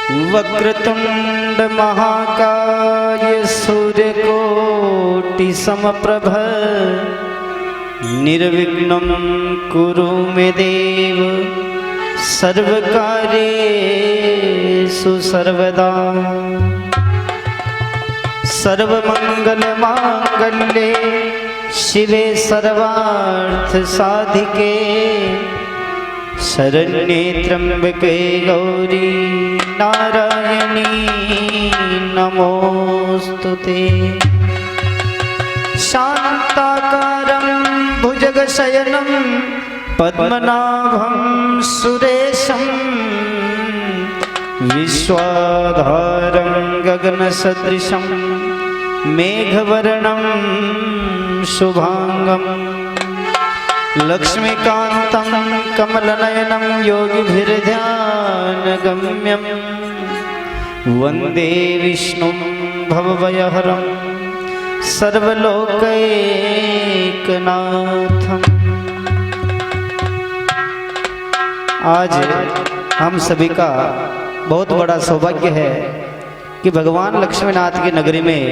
वक्रतुंड महाकाय सूर्यकोटि समप्रभ निर्विघ्नं कुरु मे देव सर्वकार्येषु सर्वदा। सर्वमंगलमांगल्ये शिवे सर्वार्थसाधिके शरण्ये त्र्यंबके गौरी नारायणी नमोस्तुते। शांताकारं भुजगशयनं पद्मनाभं सुरेशं विश्वाधारं गगनसदृशं मेघवर्णं शुभांगं लक्ष्मीकान्तं कमलनयनं योगिभिर्ध्यानगम्यं वन्दे विष्णुं भवभयहरं सर्वलोकैकनाथम्। आज हम सभी का बहुत बड़ा सौभाग्य है कि भगवान लक्ष्मीनाथ की नगरी में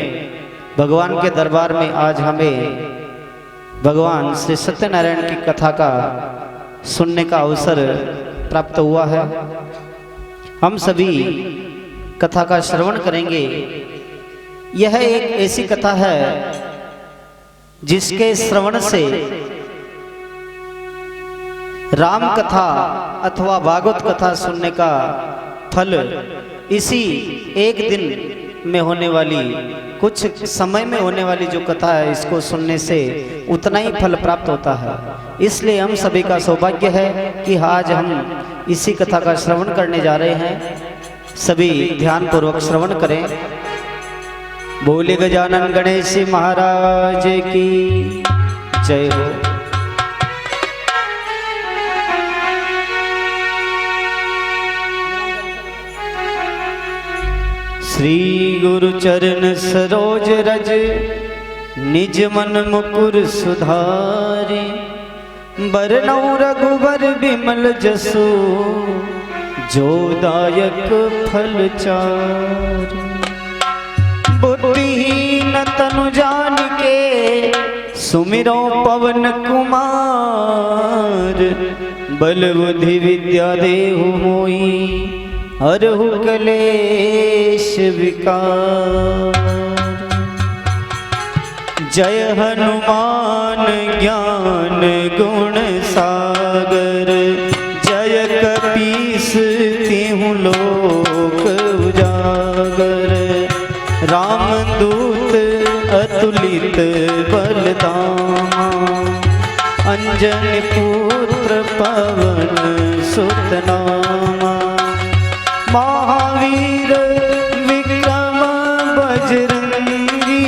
भगवान के दरबार में आज हमें भगवान श्री सत्यनारायण की कथा का सुनने का अवसर प्राप्त हुआ है। हम सभी कथा का श्रवण करेंगे। यह एक ऐसी कथा है जिसके श्रवण से राम कथा अथवा भागवत कथा सुनने का फल इसी एक दिन में होने वाली, कुछ समय में होने वाली जो कथा है, इसको सुनने से उतना ही फल प्राप्त होता है। इसलिए हम सभी का सौभाग्य है कि आज हम इसी कथा का श्रवण करने जा रहे हैं। सभी ध्यान पूर्वक श्रवण करें। बोले गजानन गणेश महाराज की जय हो। श्री गुरु चरण सरोज रज निज मन मुकुर सुधारे बरनौ रघुबर विमल जसु जो दायक फल चारि। बुद्धिहीन तनु जानिके सुमिरो पवन कुमार बल बुद्धि विद्या देहु मोहि हरहु कलेश विकार। जय हनुमान ज्ञान गुण सागर जय कपीस तिहु लोक उजागर। रामदूत अतुलित बलधामा अंजनी पुत्र पवन सुत नामा। महावीर विक्रम बजरंगी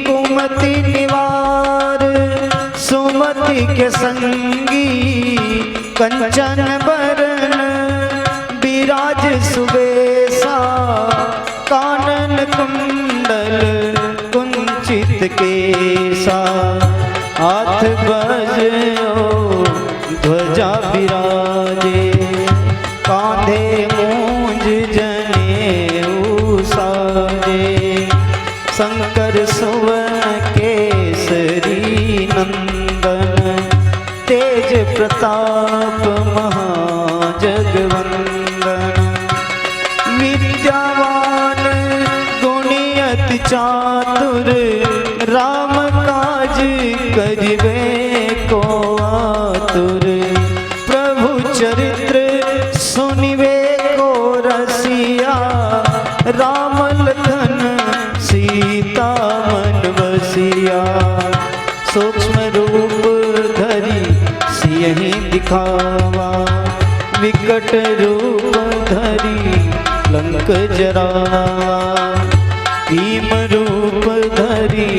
कुमति निवार सुमति के संगी। कंचन बरन विराज सुबेसा कानन कुंडल कुंचित केसा। हाथ बजो ध्वजा विराजे कांधे मूंज जनेऊ साजे। शंकर सुवन केसरी नंदन तेज प्रताप महाजगवंदन। विद्यावान गुणी अति चातुर राम काज करिबे को आतुर। प्रभु चरित्र सुनिबे को रसिया राम लखन सीता मन बसिया। सूक्ष्म रूप धरि सियहि दिखावा विकट रूप धरि लंक जरावा। भीम रूप धरि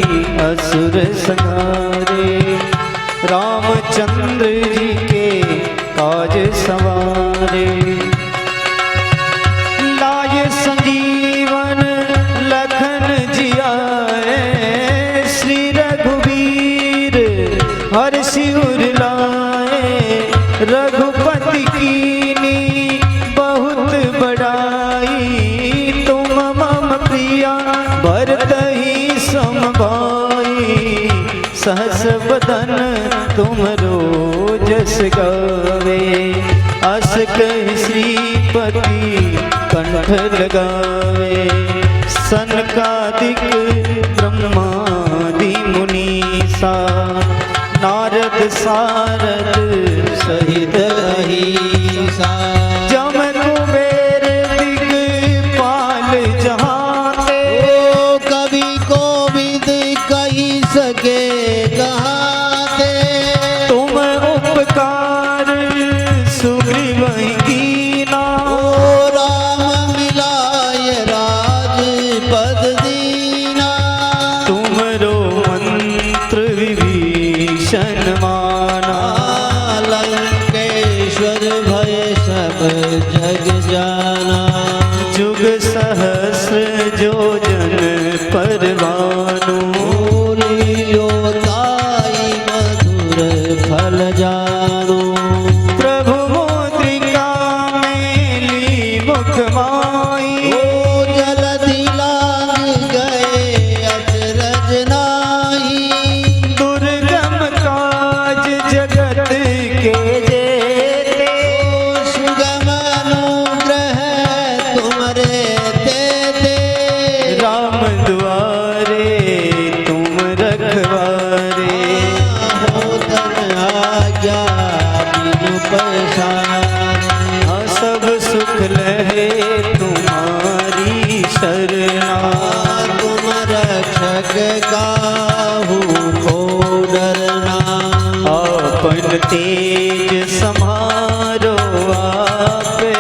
असुर संहारे रामचंद्र जी के काज सवारे। लाय संजीवन लखन जियाए श्री रघुवीर हर्षि उर लाए। रघुपति कीनी बहुत बड़ाई बदन तुमरो जस गावे, अस कहि श्रीपति कंठ लगावे। सनकादिक ब्रह्मादि मुनीसा, नारद सारद सहित अहिसा। जम कुबेर दिगपाल जहाते, कवि कोविद कही सके कहाते। तुम उपकार सुग्रीव कीना, राम मिलाय राजपद दीना। तुमरो मंत्र विभीषण माना, लंकेश्वर भय सब जग जाना। जुग सहस्र योजन परवानु, लील्योताई मधुर फल जानो। प्रभु मुद्रिका मेली मुख माई, जलधि लांघ गए अचरज नाहि। दुर्गम काज जगत के जेते, सुगम अनुग्रह तुमरे तेते। राम द्वारे तुम रखवारे, होतन आज्ञा बिनु पसारे। सब सुख लहे तुम्हारी शरणा। तुम रक्षक काहू को डरना। आपन तेज समारो आपे,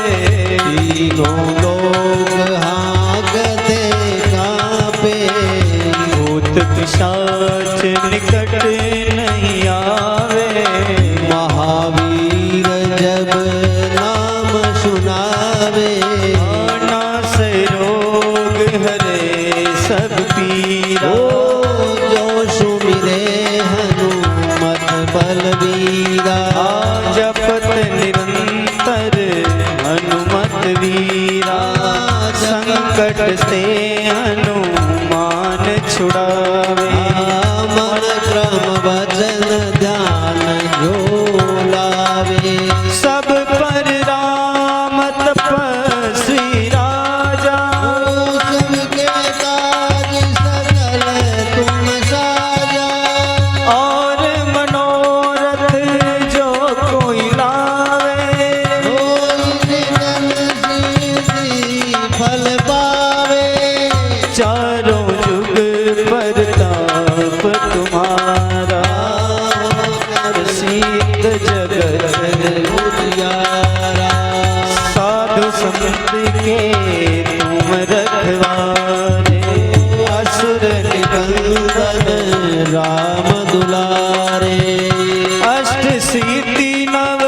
तीनों लोग हाँकते कांपे। भूत पिशाच निकट नहीं आवे, महावीर जब नाम सुनावे। नासै रोग हरे सब पीरा। जो सुमिरे हनुमत बलबीरा। जपत निरंतर हनुमत वीरा, संकट से हनुमान छुड़ावे। मन क्रम वचन ध्यान जो लावे। सब पर राम तपस्वी राजा, सबके काज सकल तुम साजा। और मनोरथ जो कोई लावे, फल पावे। चारों जुग परताप तुम्हारा, प्रसिद्ध जगत उजियारा। साधु संत के तुम रखवारे, असुर निकंदन राम दुलारे। अष्ट सिद्धि नव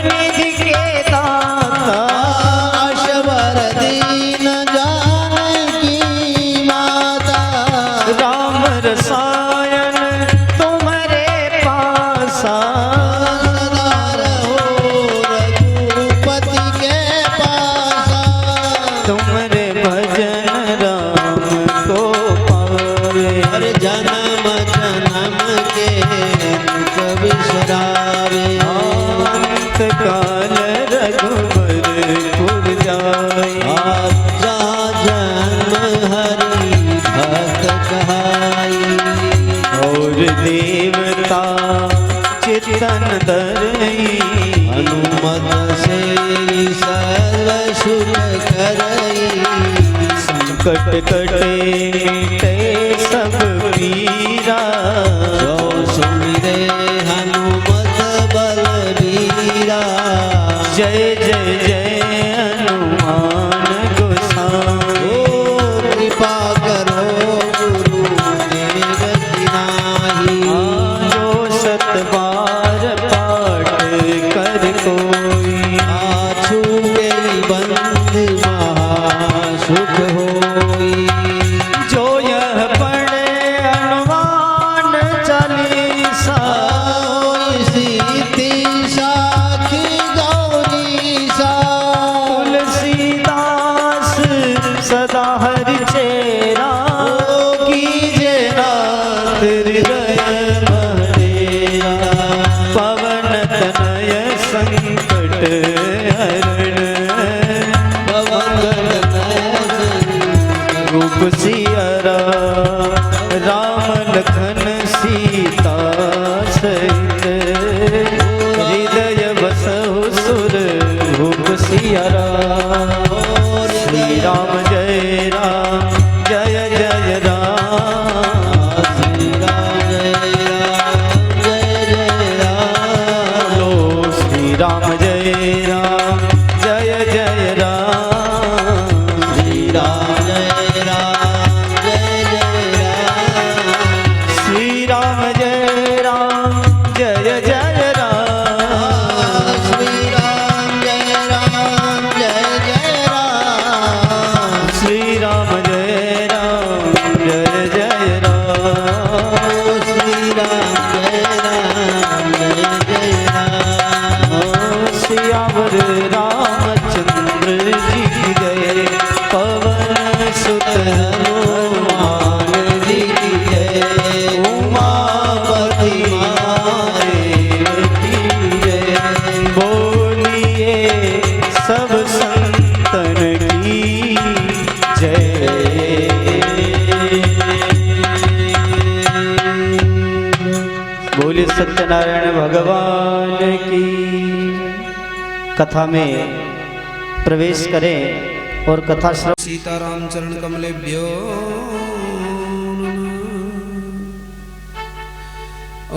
निधि के दाता, अशवर दीन जानकी माता। राम रसायन तुम्हारे पासा, सदा रहो रघुपति के पासा। तुमरे भजन राम को पावे। हर जन्म जन्म के दुख बिसरावे। अंत काल रघुबरपुर जाए, जहाँ जन्म हरि भक्त कहाई। और देवता चितन धरई, हनुमत से सर्व सुख करई। संकट कटे मिटे सब पीरा, जो सुमिरे हनुमत बलबीरा। जय जय जय हनुमान गोसाई। कृपा करो गुरु देव की नाही। जो सत बार पाठ कर कोई, आछू मेरी बंद महासुख होई। जो यह पढ़े हनुमान चालीसा, सीति साखी गौरीसा। तुलसीदास सदा हरि चेरा, कीजे नाथ हृदय भरे। राम श्री राम जय राम जय जय राम श्री राम जय राम लो श्री राम जय राम जय जय राम श्री राम जय राम जय राम श्री राम जय राम जय जय राम श्री राम जय राम जय जय राम श्री राम जय राम जय जय राम श्री राम जय राम जय जय राम श्यावर रामचंद्र जी की जय पवन सुत हनुमान जी की जय उमापति महादेव की जय बोलिए सब संतन की जय। बोलिए सत्यनारायण भगवान की। कथा में प्रवेश करें और कथा श्रवण। सीताराम चरण कमलेभ्यो नमः।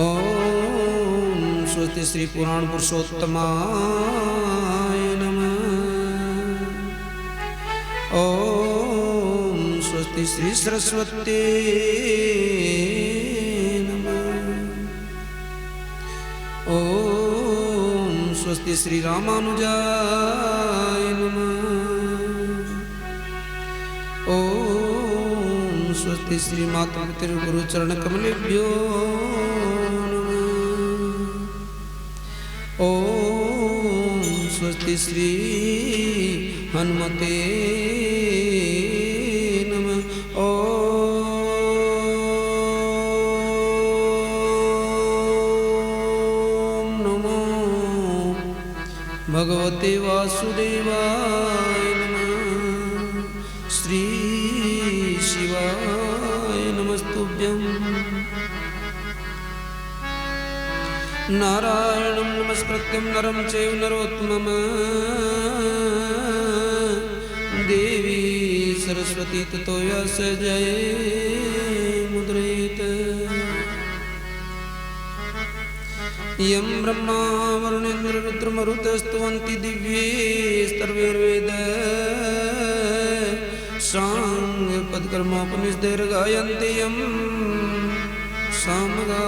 ओम स्वस्ति श्री पुराण पुरुषोत्तमाय नमः। ओम स्वस्ति श्री सरस्वती नमः। ओम स्वस्ति श्री रामानुजाय नमः। ओम स्वस्ति श्री माता पितृ गुरु चरण कमलेभ्यो नमः। ओम स्वस्ति श्री हनुमते नमः। ओम नमो भगवते वासुदेवाय नमः। श्री शिवाय नमस्तुभ्यं। नारायणं नमस्कृत्यं नरं चैव नरोत्तमं देवी सरस्वती ततो व्यासः जयमुद्रयेत्। यं ब्रह्मा वरुणेन्द्र रुद्रमरुतस्तुवन्ति दिव्ये सर्वैर्वेदैः साङ्गपदकर्मोपनिषदैर्गायन्ति यं सामगा।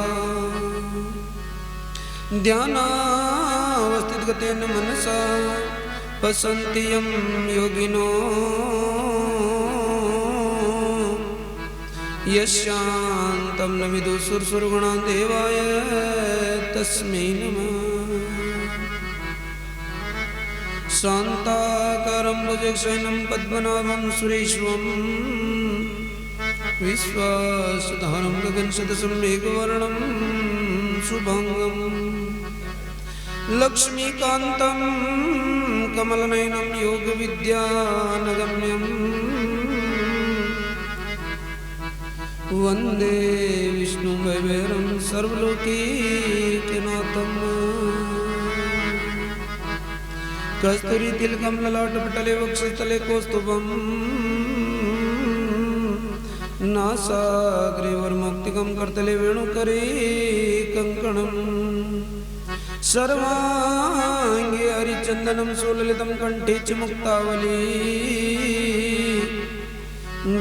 ध्यानावस्थितगतेन मनसा पश्यन्ति यं योगिनो यशान्तं न विदुषुर्सुरगुणान् देवाय तस्मै नमः। शान्ताकारं भुजगशयनं पद्मनाभं सुरेश्वरं विश्वासधारं गगनसदृशं मेघवर्णं शुभांगं लक्ष्मीकान्तं कमलनयनं योगविद्यानगम्यं वन्दे विष्णुं वैभवं सर्वलोकैकनाथं। कस्तूरीतिलकं ललाटपटले वक्षस्थले कौस्तुभं नासाग्रे वरमौक्तिकं करतले वेणुकरे कङ्कणं सर्वाङ्गे हरिचन्दनं सुललितं कण्ठे च मुक्तावली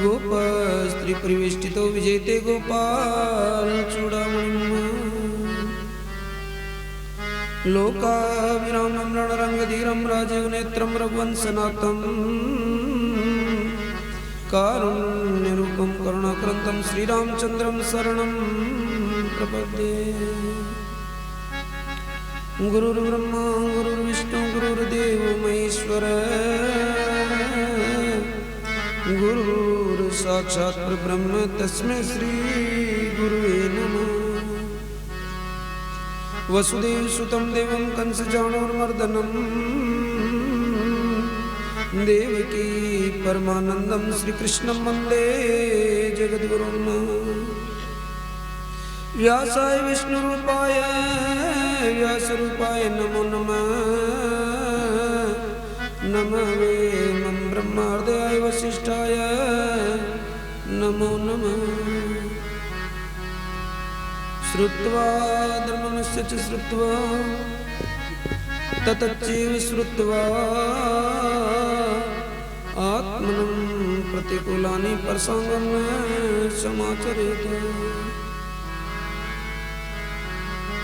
गोपस्त्रीपरिवेष्टितो विजयते गोपालचूडामणिं लोकाभिरामं रणरङ्गधीरं राजीवनेत्रं रघुवंशनाथं कारुण्यरूपं करुणाक्रन्तं श्रीरामचन्द्रं शरणं प्रपद्ये। गुरुर्ब्रह्मा गुरुर्विष्णु गुरुर्देवो महेश्वर गुरुर्साक्षात् परब्रह्म तस्मै श्री गुरुवे नमः। वसुदेवसुतं देवं कंसचाणूरमर्दनं देवकी परमानन्दं श्रीकृष्णं वन्दे जगद्गुरुं। व्यासाय विष्णुरूपाय व्यासरूपाय नमो नमः। नमवे मम ब्रह्मार्दयाय वसिष्ठाय नमो नमः। श्रुत्वा धर्ममस्य च श्रुत्वा ततच्चैव श्रुत्वा आत्मनं प्रतिकूलानि प्रसंगं समाचरेत्।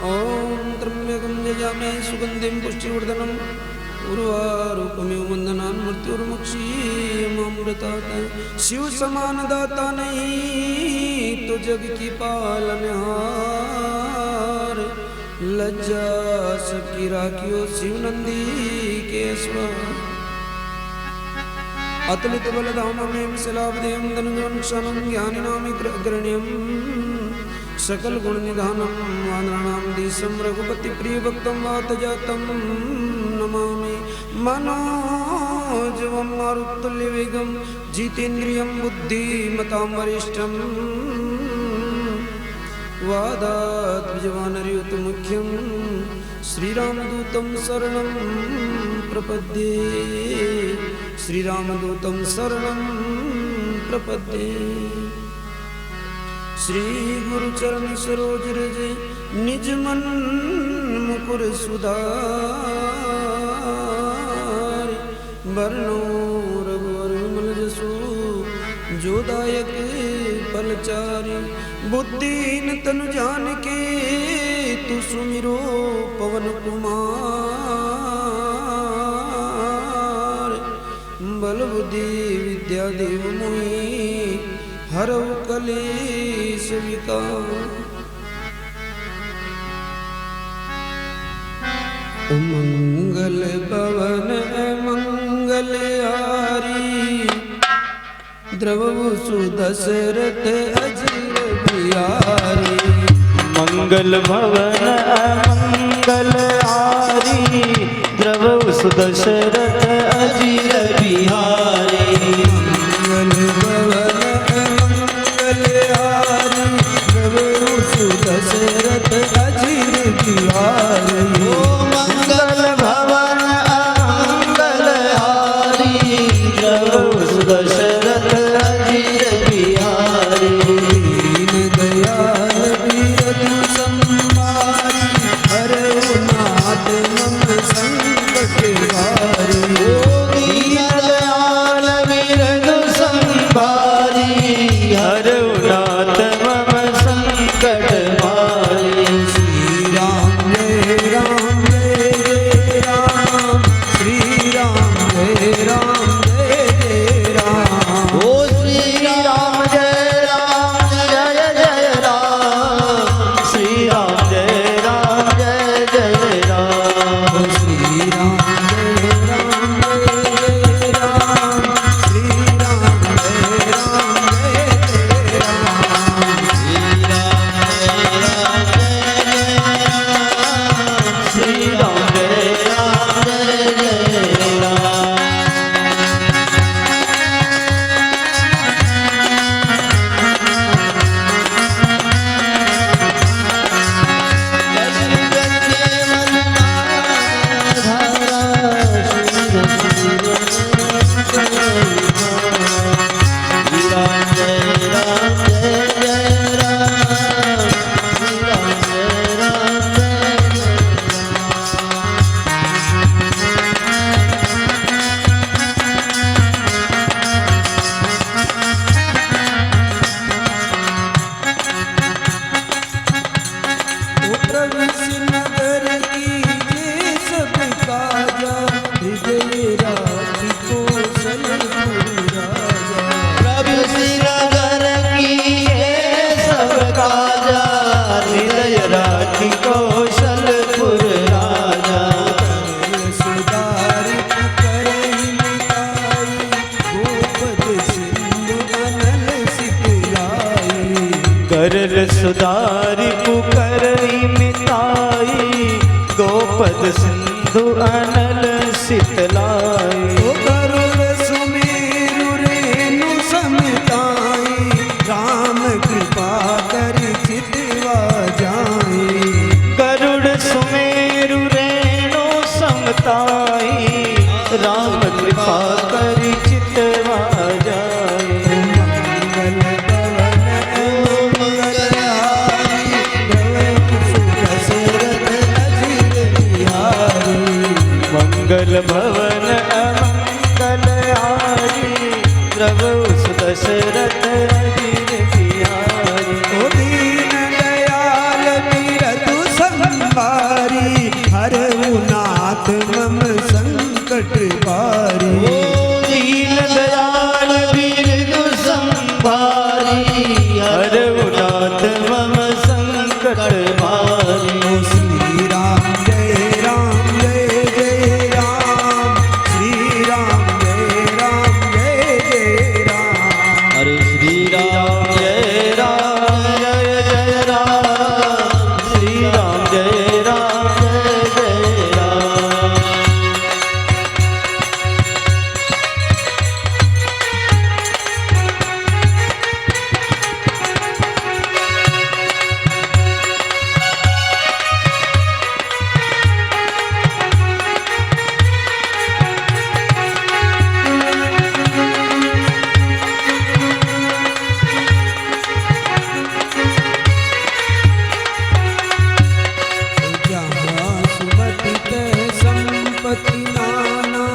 ॐ त्र्यम्बकं यजामहे सुगन्धिं पुष्टिवर्धनम् उर्वारुकमिव वन्दनान् मृत्युर्मुक्षीयमामृतात्। शिव समान दाता नहीं तो जग की पालनहार। लज्जा सबकी राखियो शिव नंदी के स्वर। अतुलित बलधाममेव शिलावदेहं धनुजवंशनं ज्ञानिनामिग्रगण्यं सकल गुण निधानं वानराणां देशं रघुपति प्रिय भक्तं वातजातं नमामि। मनोजवं मारुतुल्यवेगं जितेन्द्रियं बुद्धिमतां वरिष्ठं वादात्मजवानरयुतमुख्यं श्रीरामदूतं शरणं प्रपद्ये। श्रीरामदूतं शरणं प्रपद्ये। श्री गुरु चरण सरोज रज निज मन मुकुर सुधार। वर्णो रघुवर विमल जसु जो दायक फलचारी। बुद्धिहीन तनु जानिके तु सुमिरो पवन कुमार। बल बुद्धि विद्या देव मोहि हरऊ कलेश विकार। मंगल भवन मंगल हारी द्रवहु सुदशरथ अजिर बिहारी। मंगल भवन मंगल हारी द्रवहु सुदशरथ अजिर बिहारी। मंगल भवन मंगल हारी द्रवहु सुदशरथ अजिर बिहारी। मंगल भवन मंगल हारी द्रवहु सुदशरथ अजिर बिहारी। दीन दयाल वीरतु संहारी हरऊ नाथ मम संकट हारी। दीन दयाल विरधु संभारी हरऊ नाथ मम संकट हारी। श्री राम जय राम जय जय राम। श्री राम जय राम जय जय राम। ओ श्री राम जय जय राम। श्री राम जय जय राम। श्री राम जय राम जय जय राम। श्री राम जय राम जय जय राम। श्री राम जय जय राम। प्रवेश नगर की जे सब काजा। हृदय राखी कौशलपुर राजा। प्रभु श्रीनगर की ये सब काजा। हृदय राखी कौशलपुर राजा। सुधारी करई मिटाई गोपद सिंधु अनल सिखलाई। करल सुधारी पुकरई मिताई गोपद सिंधु अनल सितलाई। ओ गरुड़ सुमेरु रेणु समताई। राम कृपा करि चितवा जाई। गरुड़ सुमेरु रेणु समताई राम प्रभु दशरथ अजीर बिहारी। ओ दीन दयाल बिरधु संभारी हरहु नाथ मम संकट बारी। ओ दीन दयाल बिरधु संभारी हरहु नाथ मम संकट बारी। ओ श्री राम जय राम जय जय राम श्री राम जय राम जय जय राम। हरे श्री राम जय राम जय जय राम श्री राम जय राम जय जय राम। जहाँ सुमति तह संपत्ति नाना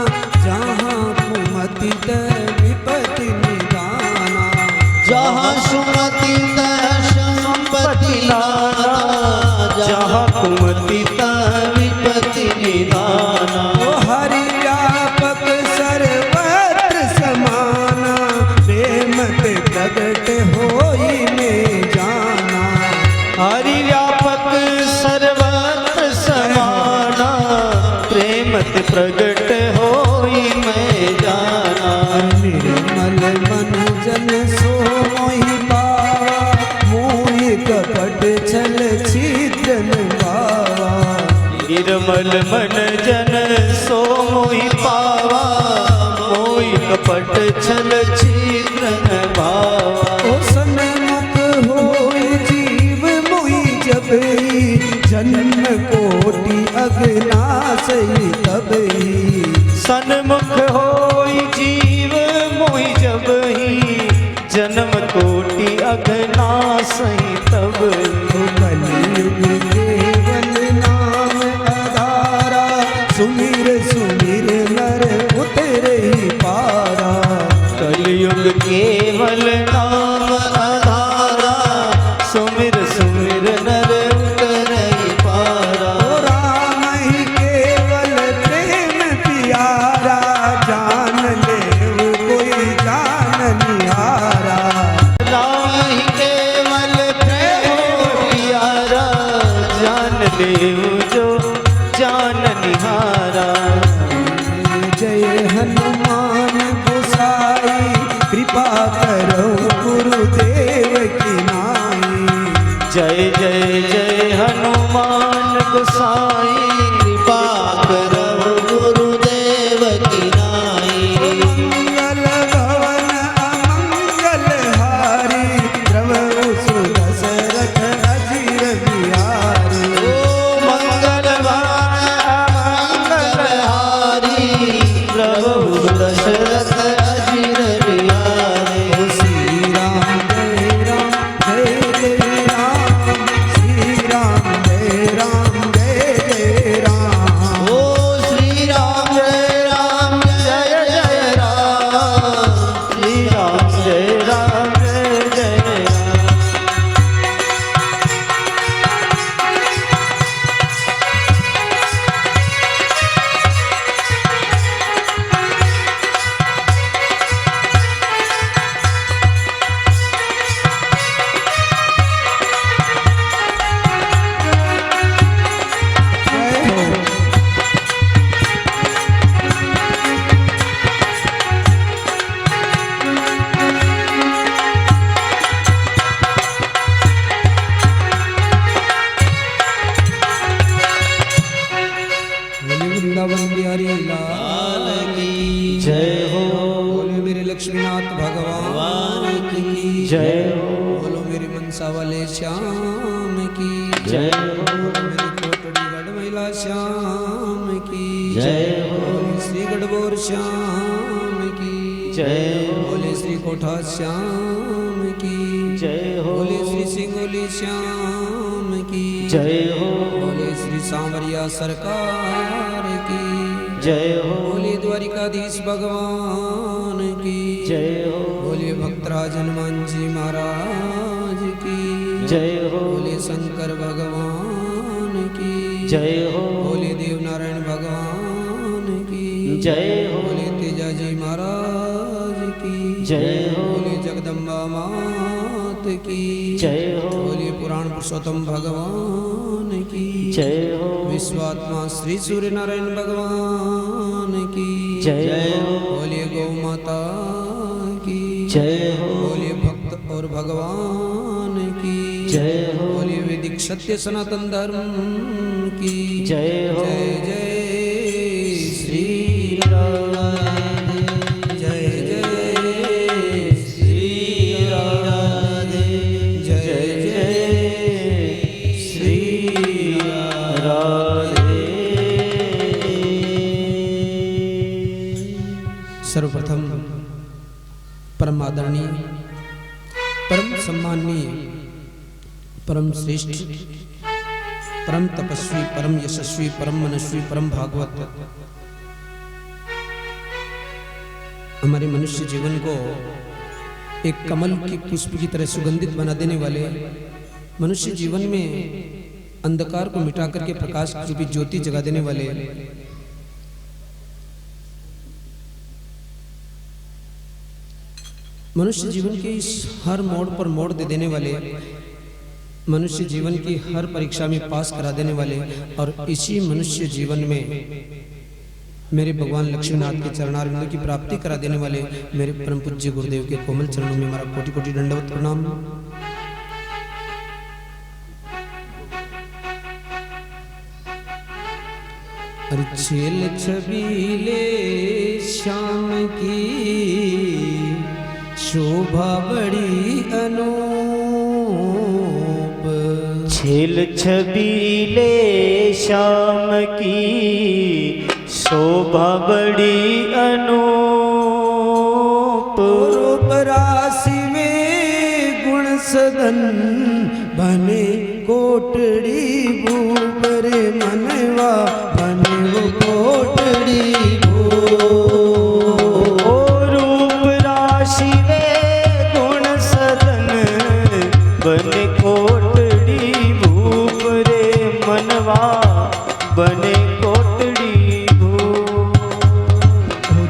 जहाँ कुमति तह विपत्ति निदाना। जहाँ सुमति तह संपत्ति नाना जहाँ कुमति तह विपत्ति निदाना। ओ हरि व्यापक सर्वत्र समाना प्रेमत प्रगट होई में जाना। हरि व्यापक सर्वत्र समाना प्रेमत प्रगट होई मैं जाना। निर्मल मन जन सो मोहि पावा मोहि कपट छल छिद्र बावा। निर्मल मन जन सो मोहि पावा मोहि कपट छल छिद्र न भावा। ओ सन्मुख होय जीव मोहि जबहि जन्म कोटि अगनासई तबहि। सन्मुख होई जीव मोहि जबहि जन्म कोटि अघनासहि तब। कलियुग केवल नाम आधारा सुमिर सुमिर नर उतरहि पारा। कलयुग केवल नाम आधारा सुमिर सुमिर नर उतरहि पारा। ओ राम ही केवल प्रेम प्यारा जान लेव कोई जान निहारा। राम ही केवल प्रेम प्यारा जान लेव जो जान निहारा। जय हनुमान गोसाई कृपा करो गुरुदेव की नाई। जय जय जय हनुमान गोसाई कृपा करो गुरुदेव की नाई। मंगल भवन अमंगल हारी द्रवहु सुदशरथ अजीर बिहारी। ओ मंगल मंगलहारी प्रभु दशरथ अजीर बिहारी। ओ श्री राम जय राम जय जय राम श्री राम जय राम जय जय राम। ओ श्री राम जय राम जय जय राम श्री राम जय राम जय जय राम। जय हो। बोले वृंदावन बिहारी लाल की जय हो बोले मेरे लक्ष्मीनाथ भगवान की जय हो बोलो मेरे मनसा वाले श्याम की जय हो बोलो मेरी कोटड़ी गढ़ महिला श्याम की जय हो बोले श्री गढ़बोर श्याम की जय हो बोले श्री कोठा श्याम की जय हो बोले श्री सिंगोली श्याम की जय हो बोले श्री सांवरिया सरकार की जय हो बोले द्वारिकाधीश भगवान की जय हो बोले भक्तराज हनुमान जी महाराज की जय हो बोले शंकर भगवान की जय हो बोले देव नारायण भगवान की जय हो बोले तेजाजी महाराज की जय हो बोले जगदम्बा मात की जय हो बोले पुराण पुरुषोत्तम भगवान की जय हो विश्वात्मा श्री सूर्य नारायण भगवान की जय हो बोले गौ माता की जय हो बोले भक्त और भगवान की जय हो बोले वैदिक सत्य सनातन धर्म की जय हो जय जय श्री राम जय जय श्री राम जय जय श्री सर्वप्रथम परम आदरणीय परम सम्माननीय परम श्रेष्ठ परम तपस्वी परम यशस्वी परम मनस्वी परम भागवत हमारे मनुष्य जीवन को एक कमल की पुष्प की तरह सुगंधित बना देने वाले मनुष्य जीवन में अंधकार को मिटा करके प्रकाश रूपी ज्योति जगा देने वाले मनुष्य जीवन के इस हर मोड़ पर मोड़ दे देने वाले मनुष्य जीवन की हर परीक्षा में पास करा देने वाले और इसी मनुष्य जीवन में मेरे भगवान लक्ष्मीनाथ के चरणारविंदों की प्राप्ति करा देने वाले मेरे परम पूज्य गुरुदेव के कोमल चरणों में हमारा कोटि कोटि दंडवत प्रणाम। अरे छेल छबीले श्याम की शोभा बड़ी अनूप छेल छबीले श्याम की शोभा बड़ी अनूप रूप राशि में गुण सदन बने कोटड़ी भूपर मनवा बने वो कोटड़ी रूप राशि में गुण सदन बने कोटड़ी भूप रे मनवा बने कोटड़ी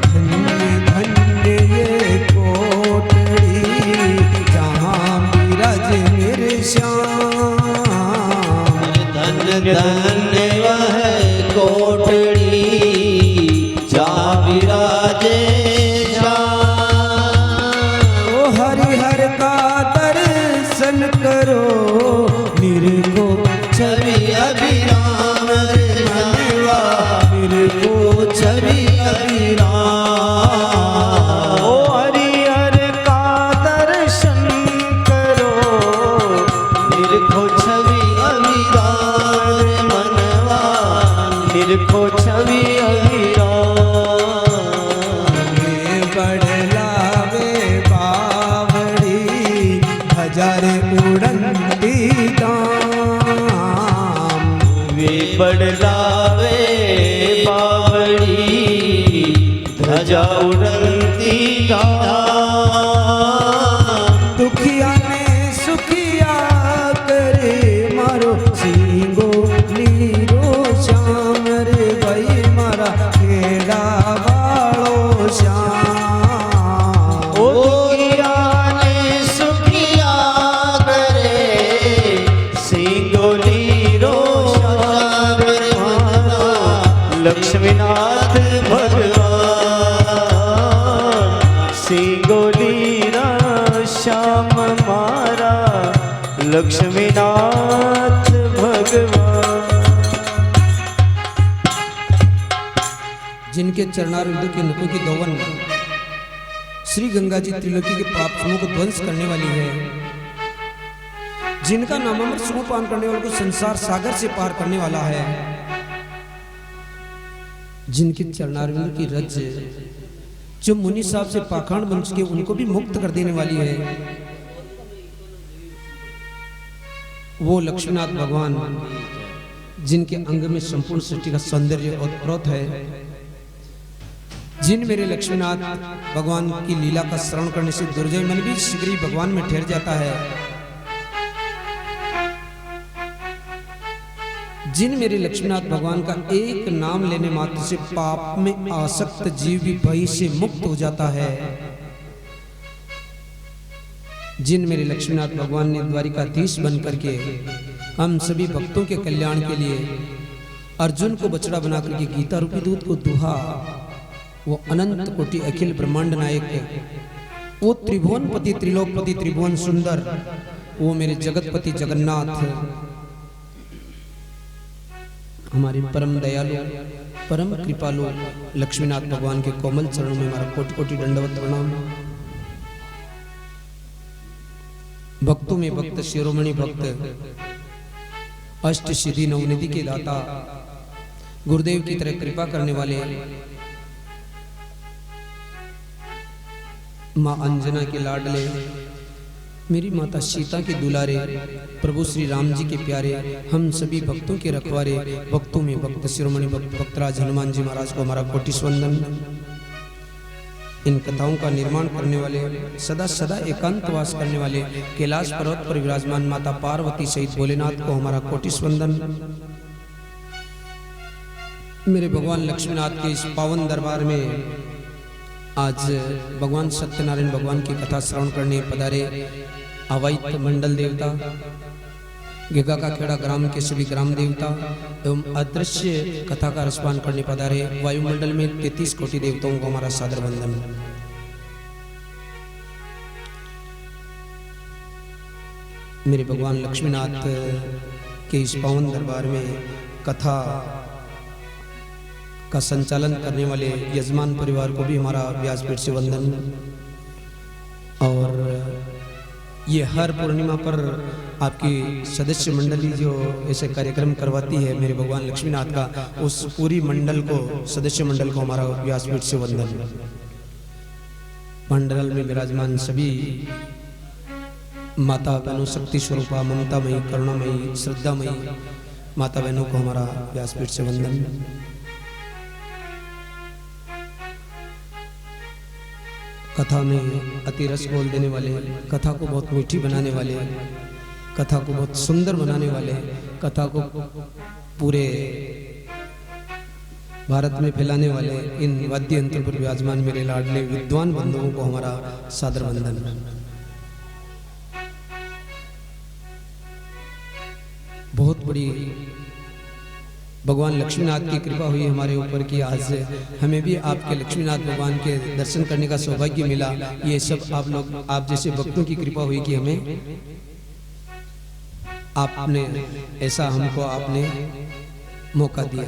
धन्य धन्य ये कोटड़ी जहाँ विराज मेरे श्याम धन्य धन्य वह कोटड़ी जहाँ विराजे श्याम। ओ हरिहर का दर्शन करो निर्गो छवि अभिराम रे मनवा निर्गो छवि अभिराम। ओ हरिहर का दर्शन करो निरखो छवि अभिराम रे मनवा निरखो छवि बड़लावे बावड़ी हजार उड़ंती दाम वे बड़लावे बावड़ी ध्वजा उड़ती दुखिया ने सुखिया करे मारो सिंगो लीरो श्याम रे भाई मारा खेड़ा वालो श्याम ओ दुखिया ने सुखिया करे सिंगोली रो लक्ष्मीनाथ भगवान सिंगोली श्याम मारा लक्ष्मीनाथ भगवान। जिनके चरणारविंदों के नखों की दोवन श्री गंगा जी त्रिलोकी के पाप समूह को ध्वंस करने वाली है, जिनका नामामृत समूह पान करने वालों को संसार सागर से पार करने वाला है, जिनके चरणारविंद की रज जो मुनि साहब से पाखंड बन चुके उनको भी मुक्त कर देने वाली है, वो लक्ष्मीनाथ भगवान जिनके अंग में संपूर्ण सृष्टि का सौंदर्य ओतप्रोत है, जिन मेरे लक्ष्मीनाथ भगवान की लीला का श्रवण करने से दुर्जय मन भी शीघ्र भगवान में ठहर जाता है। जिन मेरे लक्ष्मीनाथ भगवान का एक नाम लेने मात्र से पाप में आसक्त जीव भी भय से मुक्त हो जाता है। जिन मेरे लक्ष्मीनाथ भगवान ने द्वारिकाधीश बन करके हम सभी भक्तों के कल्याण के लिए अर्जुन को बछड़ा बना करके गीता रूपी दूत को दुहा, वो अनंत कोटि अखिल ब्रह्मांड नायक, वो त्रिभुवनपति त्रिलोकपति त्रिभुवन सुंदर, वो मेरे जगतपति जगन्नाथ, हमारे परम दयालु परम कृपालु लक्ष्मीनाथ भगवान के कोमल चरणों में हमारा कोटि कोटि दंडवत प्रणाम। भक्तों में भक्त शिरोमणि भक्त, अष्ट सिद्धि नवनिधि के दाता, गुरुदेव की तरह कृपा करने वाले, मां अंजना के लाडले, मेरी माता सीता के दुलारे, प्रभु श्री राम जी के प्यारे, हम सभी भक्तों के रखवारे, भक्तों में भक्त शिरोमणि भक्त भक्तराज हनुमान जी महाराज को हमारा कोटि वंदन। इन कथाओं का निर्माण करने वाले, सदा सदा एकांतवास करने वाले, कैलाश पर्वत पर विराजमान माता पार्वती सहित भोलेनाथ को हमारा कोटि वंदन। मेरे भगवान लक्ष्मीनाथ के इस पावन दरबार में आज भगवान सत्यनारायण भगवान की कथा श्रवण करने पधारे अवैत मंडल देवता, गिगा का खेड़ा ग्राम के सभी ग्राम देवता एवं अदृश्य कथा का रसपान करने पधारे वायुमंडल में 33 कोटि देवताओं को हमारा सादर वंदन। मेरे भगवान लक्ष्मीनाथ के इस पावन दरबार में कथा का संचालन करने वाले यजमान परिवार को भी हमारा व्यासपीठ से वंदन। और ये हर पूर्णिमा पर आपकी सदस्य मंडली जो ऐसे कार्यक्रम करवाती है मेरे भगवान लक्ष्मीनाथ का, उस पूरी मंडल को, सदस्य मंडल को हमारा व्यासपीठ से वंदन। मंडल में विराजमान सभी माता बहनों, शक्ति स्वरूपा, ममतामयी, करुणामयी, श्रद्धामयी माता बहनों को हमारा व्यासपीठ से वंदन। कथा में अति रस बोल देने वाले, कथा को बहुत मीठी बनाने वाले, कथा को बहुत सुंदर बनाने वाले, कथा को पूरे भारत में फैलाने वाले इन वाद्य यंत्र पर विराजमान मेरे लाडले विद्वान बंधुओं को हमारा सादर वंदन। बहुत बड़ी भगवान लक्ष्मीनाथ की कृपा हुई हमारे ऊपर कि आज हमें भी आपके लक्ष्मीनाथ भगवान के दर्शन करने का सौभाग्य मिला। ये सब आप लोग, आप जैसे भक्तों की कृपा हुई कि हमें आपने ऐसा, हमको आपने मौका दिया।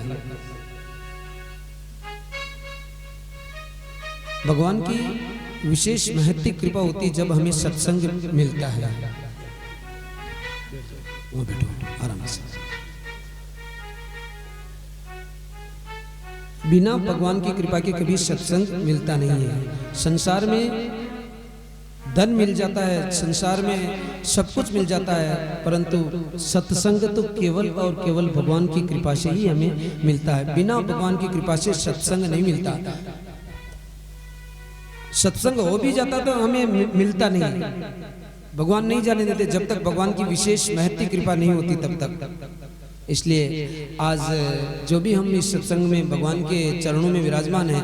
भगवान की विशेष महत्व कृपा होती जब हमें सत्संग मिलता है। वो बैठो आराम से। बिना भगवान की कृपा के कभी सत्संग मिलता नहीं है। संसार में धन मिल जाता है, संसार में सब कुछ मिल जाता है, परंतु सत्संग तो केवल और केवल भगवान की कृपा से ही हमें मिलता है। बिना भगवान की कृपा से सत्संग नहीं मिलता। सत्संग हो भी जाता तो हमें मिलता नहीं। भगवान नहीं जाने देते जब तक भगवान की विशेष महत्व कृपा नहीं होती तब तक। इसलिए आज जो भी हम इस सत्संग में भगवान के चरणों में विराजमान हैं,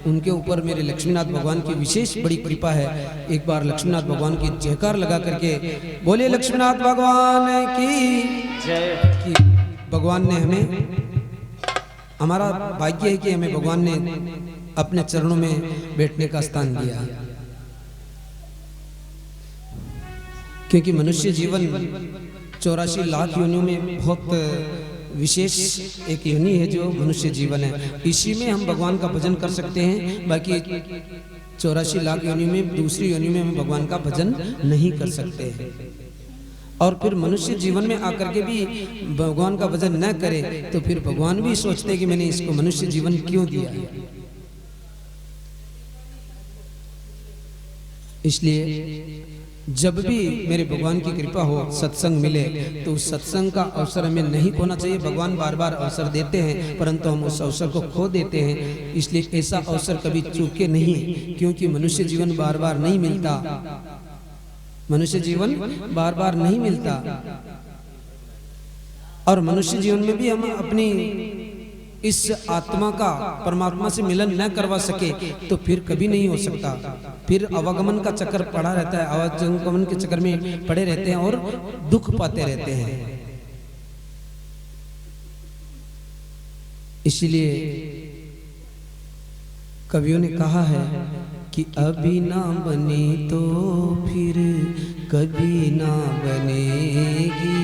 उनके ऊपर मेरे लक्ष्मीनाथ भगवान की विशेष बड़ी कृपा है। एक बार लक्ष्मीनाथ भगवान की जयकार लगा करके बोले लक्ष्मीनाथ भगवान की जय। भगवान ने हमें, हमारा भाग्य है कि हमें भगवान ने अपने चरणों में बैठने का स्थान दिया, क्योंकि मनुष्य जीवन 84 लाख योनियों में बहुत विशेष एक योनि है जो मनुष्य जीवन है। इसी में हम भगवान का भजन कर सकते हैं। बाकी 84 लाख योनियों में, दूसरी योनियों में हम भगवान का भजन नहीं कर सकते हैं। और फिर मनुष्य जीवन में आकर के भी भगवान का भजन न करे तो फिर भगवान भी सोचते कि मैंने इसको मनुष्य जीवन क्यों दिया। इसलिए जब भी मेरे भगवान की कृपा हो, सत्संग मिले, तो उस सत्संग का अवसर हमें नहीं खोना चाहिए। भगवान बार बार अवसर देते हैं, परंतु हम उस अवसर को खो देते हैं। इसलिए ऐसा अवसर कभी चूके नहीं, क्योंकि मनुष्य जीवन बार बार नहीं मिलता। मनुष्य जीवन बार बार नहीं मिलता, और मनुष्य जीवन में भी हम अपनी इस आत्मा का परमात्मा से मिलन न करवा सके तो फिर कभी नहीं हो सकता। फिर अवगमन का चक्कर पड़ा रहता है, अवगमन के चक्कर में पड़े रहते हैं और दुख पाते रहते हैं। इसलिए कवियों ने कहा है कि अभी ना बनी तो फिर कभी ना बनेगी,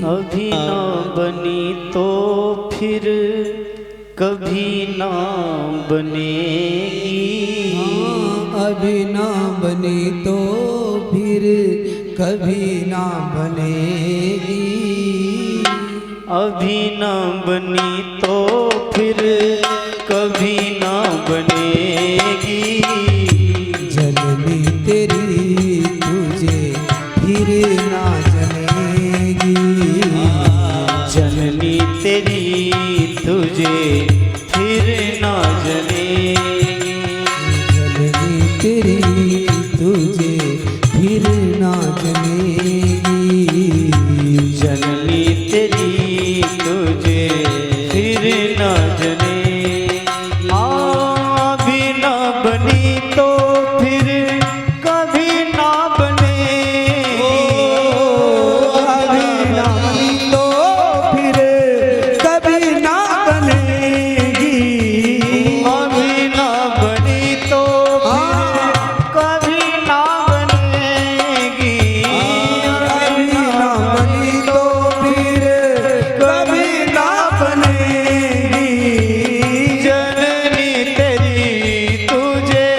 अभी ना बनी तो फिर कभी ना बनेगी। अभी ना बनी तो फिर कभी ना बनेगी, अभी ना बनी तो फिर कभी ना बनेगी। जलनी तेरी तुझे फिर ना जलेगी, जननी तेरी तुझे फिर ना जलेगी। जलनी तेरी तुझे फिर ना जलेगी, जननी तेरी तुझे फिर ना जलेगी। अभी ना बनी तो फिर कभी ना बनेगी। अभी ना बनी तो फिर कभी ना बनेगी, अभी ना बनी तो फिर कभी ना बनेगी। अभी ना बनी तो फिर कभी ना बनेगी। जननी तेरी तुझे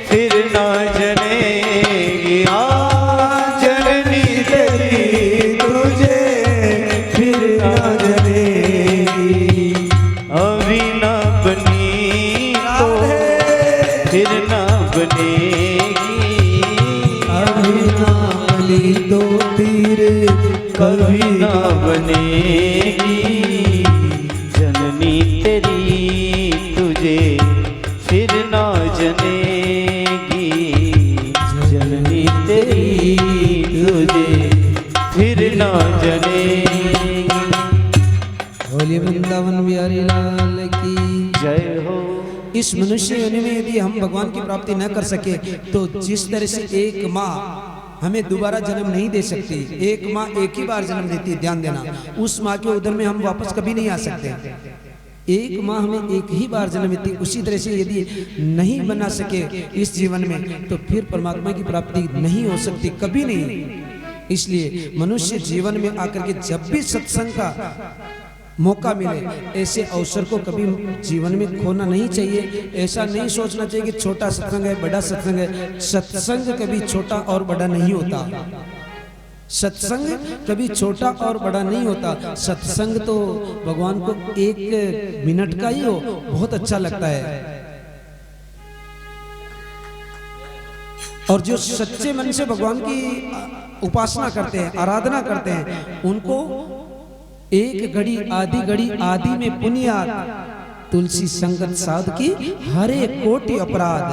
फिर ना जलेगी। जननी तेरी तुझे फिर ना जलेगी। अभी ना बनी तो फिर ना बनेगी। अभी ना बनी तो फिर कभी ना बनेगी। जननी तेरी तुझे फिर ना जनेगी। जननी तेरी तुझे फिर ना जनेगी। बोलिए वृंदावन बिहारी लाल की जय हो। इस मनुष्य योनि में यदि हम भगवान की प्राप्ति न कर सके तो जिस तरह से एक माँ हमें दोबारा जन्म नहीं दे सकती, एक माँ एक ही बार जन्म देती है, ध्यान देना, उस माँ के उदर में हम वापस कभी नहीं आ सकते। एक माँ हमें एक ही बार जन्म देती, उसी तरह से यदि नहीं बना सके इस जीवन में तो फिर परमात्मा की प्राप्ति नहीं हो सकती, कभी नहीं। इसलिए मनुष्य जीवन में आकर के जब भी सत्संग का मौका मिले, ऐसे अवसर को कभी जीवन में खोना नहीं चाहिए। ऐसा नहीं सोचना चाहिए कि छोटा सत्संग है, बड़ा सत्संग है। सत्संग कभी छोटा और बड़ा नहीं होता। सत्संग कभी छोटा और बड़ा नहीं होता। सत्संग तो भगवान को एक मिनट का ही हो बहुत अच्छा लगता है। और जो सच्चे मन से भगवान की उपासना करते हैं, आराधना करते हैं, उनको एक घड़ी आदि में पुनियाद, तुलसी संगत साध की हरे कोटि अपराध।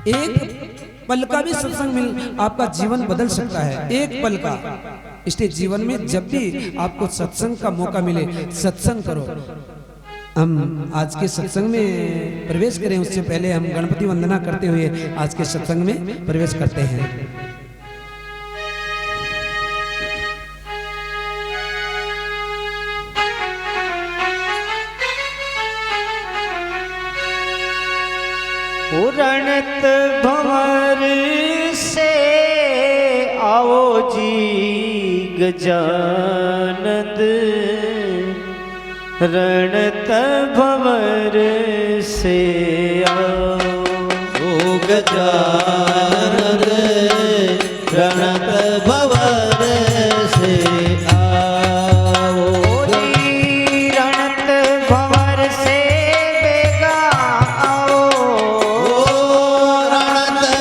एक पल का भी सत्संग मिल आपका जीवन बदल सकता है, एक पल का। इसलिए जीवन में जब भी आपको सत्संग का मौका मिले, सत्संग करो। हम आज के सत्संग में प्रवेश करें उससे पहले हम गणपति वंदना करते हुए आज के सत्संग में प्रवेश करते हैं। रणत भंवर से आओ जी गजानद। रणत भंवर से आओ गजानन, रणत भंवर से आओ। रणत भंवर से बेगा आओ। रणत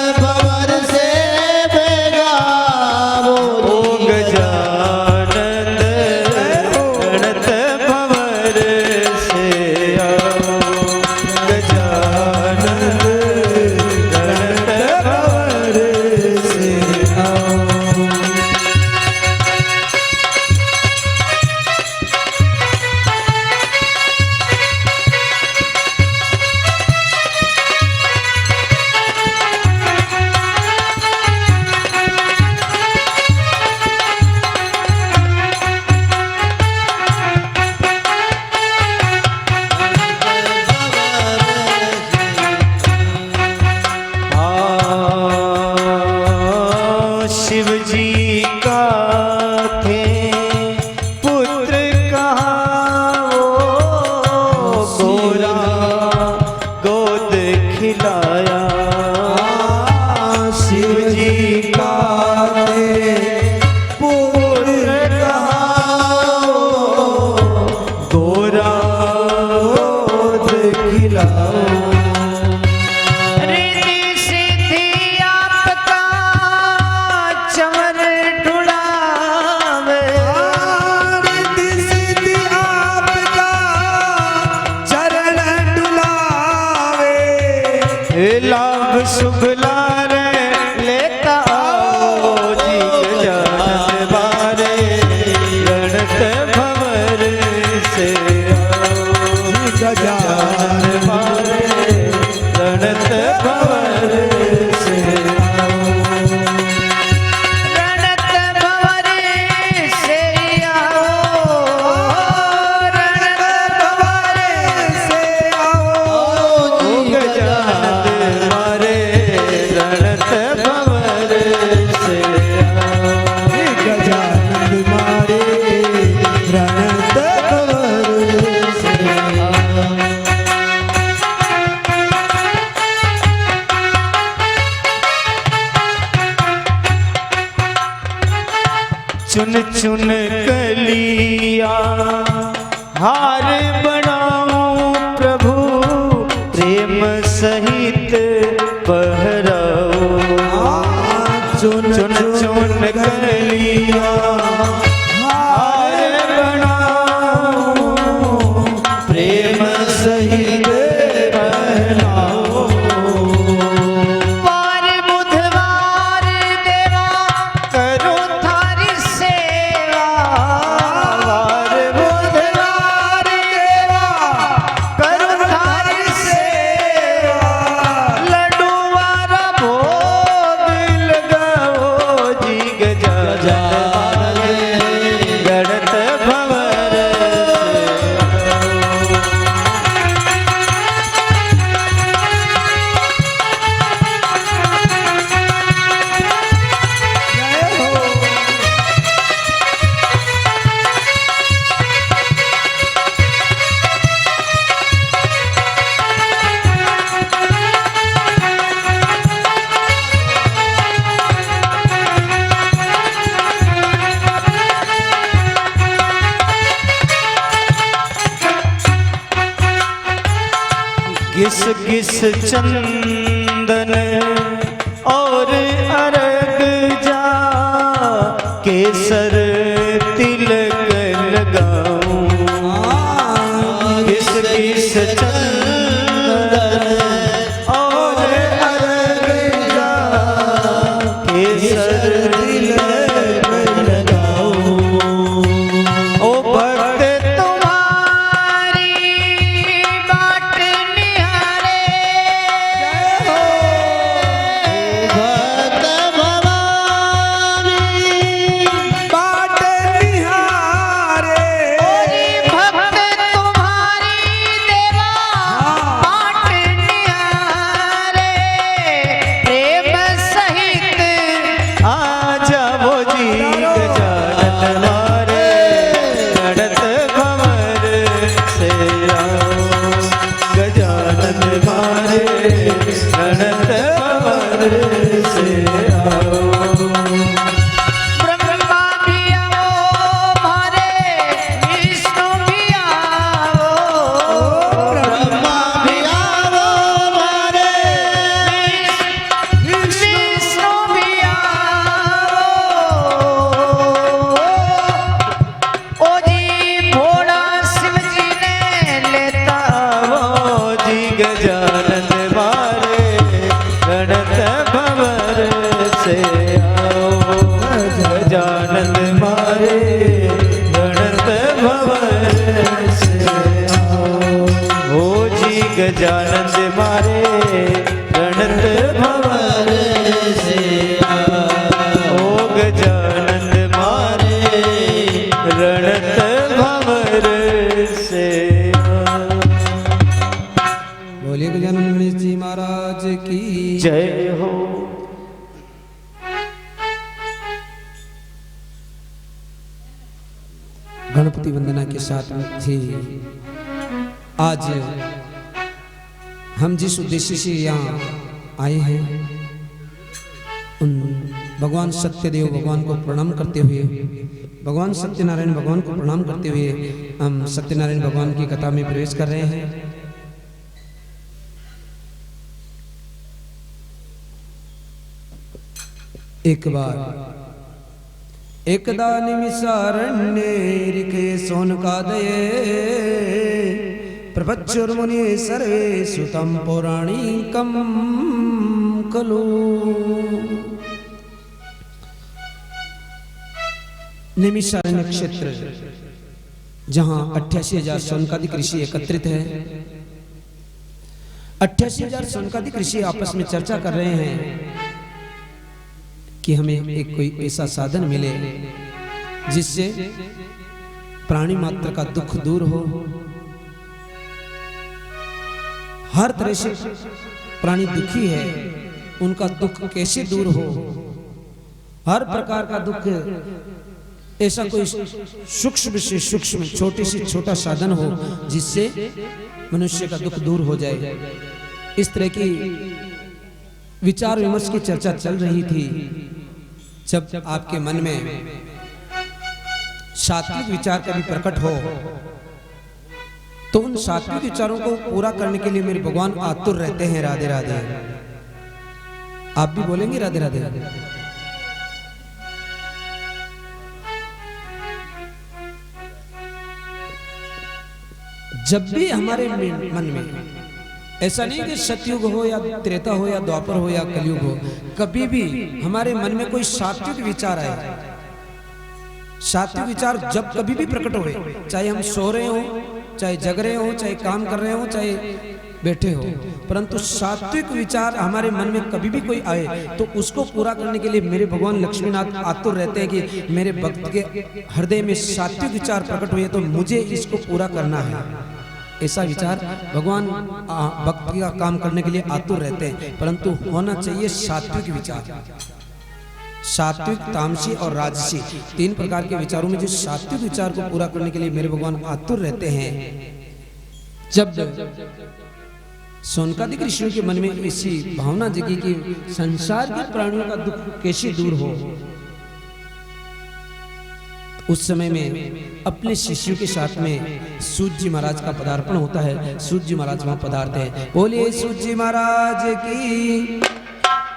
खिलाया। शिव जी का दे पुत्र कहाओ, गोरा दूध खिलाओ। रिद्धि सिद्धि आपका चमन ढुलावे। रिद्धि सिद्धि आपका चरण डुलावे। लाभ शुभ लारे लेता आओ जी गजानन मारे रणत भंवर से आओ। गजानन मारे रणत भंवर से आओ। रणत भंवर से आओ। रणत भंवर से आओ गजानन मारे रणत भंवर से आओ। गजानन मारे रणत भंवर से आओ। चुन चुन कलिया हार बनाऊं प्रभु प्रेम सहित पहराओ। चुन चुन चुन कलिया हार बनाऊं प्रेम सहित पहराओ। वार बुधवार देवा करो थारी सेवा। वार बुधवार देवा करो थारी सेवा। लड्डू वारा भोग लगाओ जी गजानन गणत भंवर घिस घिस चंदन और अरग जा केसर तिलक लगाऊं। घिस घिस चंदन और अरग जा केसर तिलक लगाऊं। ओ भक्त तुम्हारी बाट निहारे। भक्त भवानी बाट निहारे। भक्त तुम्हारी देवा बाट निहारे। प्रेम सहित आ जाओ जी गजानन मारे रणत भंवर से आओ। गजानन मारे रणत भंवर से आओ। ब्रह्मा भी आओ मारे विष्णु भी आओ। ब्रह्मा भी आओ मारे विष्णु भी आओ। ओ जी भोला शिव जी ने लेता वो जी गजानन मारे रणत भंवर से आओ। गजानन मारे रणत भंवर से आओ। ओ जी गजानन मारे रणत भंवर से आओ। ओ गजानन मारे रणत भंवर से आओ। बोलिए गजानन गणेश जी महाराज की जय हो। गणपति वंदना के साथ ही आज हम जिस उद्देश्य से यहाँ आए हैं उन भगवान सत्यदेव भगवान को प्रणाम करते हुए, भगवान सत्यनारायण भगवान को प्रणाम करते हुए हम सत्यनारायण भगवान की कथा में प्रवेश कर रहे हैं। एक बार एकदा निमिषारण्ये सोनकादये प्रपच्युर्मुनि सर्वे सुतं पौराणिकं खलु। निमिषारण्य क्षेत्र जहां 88,000 सौनकादिक ऋषि एकत्रित है। 88,000 सौनकादिक ऋषि आपस में चर्चा कर रहे हैं कि हमें एक कोई ऐसा साधन मिले जिससे प्राणी मात्र का दुख दूर हो। हर तरह से प्राणी दुखी है, उनका दुख कैसे दूर हो। हर प्रकार का दुख, ऐसा कोई सूक्ष्म से सूक्ष्म, छोटे से छोटा साधन हो जिससे मनुष्य का दुख दूर हो जाए। इस तरह की विचार विमर्श की चर्चा चल रही थी। जब आपके मन में सात्विक विचार कभी प्रकट हो तो उन सात्विक विचारों को पूरा करने के लिए मेरे भगवान आतुर रहते हैं। राधे राधे। आप भी बोलेंगे राधे राधे। जब भी हमारे मन में, ऐसा नहीं कि सतयुग हो या त्रेता हो या द्वापर हो या कलयुग हो, कभी भी हमारे मन में कोई सात्विक विचार आए, सात्विक विचार जब कभी भी प्रकट हुए, चाहे हम सो रहे हो, चाहे जग रहे हो, चाहे काम कर रहे हो, चाहे बैठे हो, परंतु सात्विक विचार हमारे मन में कभी भी कोई आए तो उसको पूरा करने के लिए मेरे भगवान लक्ष्मीनाथ आतुर रहते हैं कि मेरे भक्त के हृदय में सात्विक विचार प्रकट हुए तो मुझे इसको पूरा करना है। ऐसा विचार भगवान भक्ति का काम करने के लिए आतुर रहते हैं, परंतु होना चाहिए सात्विक विचार। सात्विक, तामसी और राजसी, तीन प्रकार के विचारों में जो सात्विक विचार को पूरा करने के लिए मेरे भगवान आतुर रहते हैं। जब सौनकादिक ऋषियों के मन में ऐसी भावना जगी कि संसार के प्राणियों का दुख कैसे दूर हो, उस समय में अपने शिष्यों के साथ में सूत जी महाराज का पदार्पण होता है। सूत जी महाराज वहां पधारते हैं। बोलिए सूत जी महाराज की।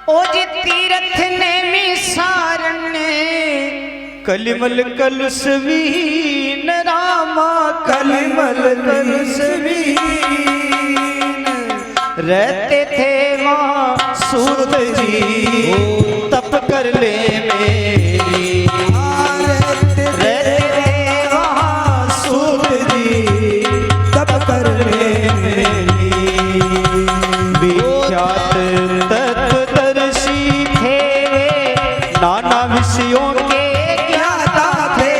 ओ जी तीरथ ने मिसारण्य कलिमल कलुषवीन रामा कलिमल कलुषवीन रहते थे वहाँ सूत जी तप कर ले मेरी। रहते थे वहाँ सूत जी तप कर ले मेरी। विख्यात तत्वदर्शी थे नाना विषयों के ज्ञाता थे।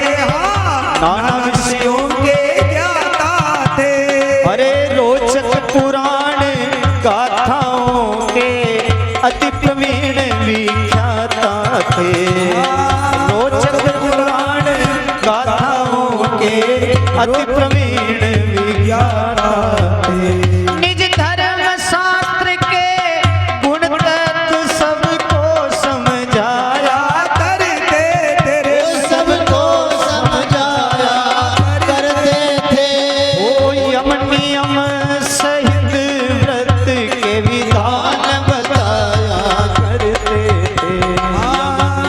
नाना विषयों के ज्ञाता थे। अरे रोचक पुराण गाथाओं के अति प्रवीण विख्याता थे। रोचक पुराण गाथाओं के अति प्रवीण विख्याता थे। निज धर्म शास्त्र के गुण तत्व सबको समझाया करते तेरे। सबको समझाया करते थे। ओ यम नियम सहित व्रत के विधान बताया करते थे।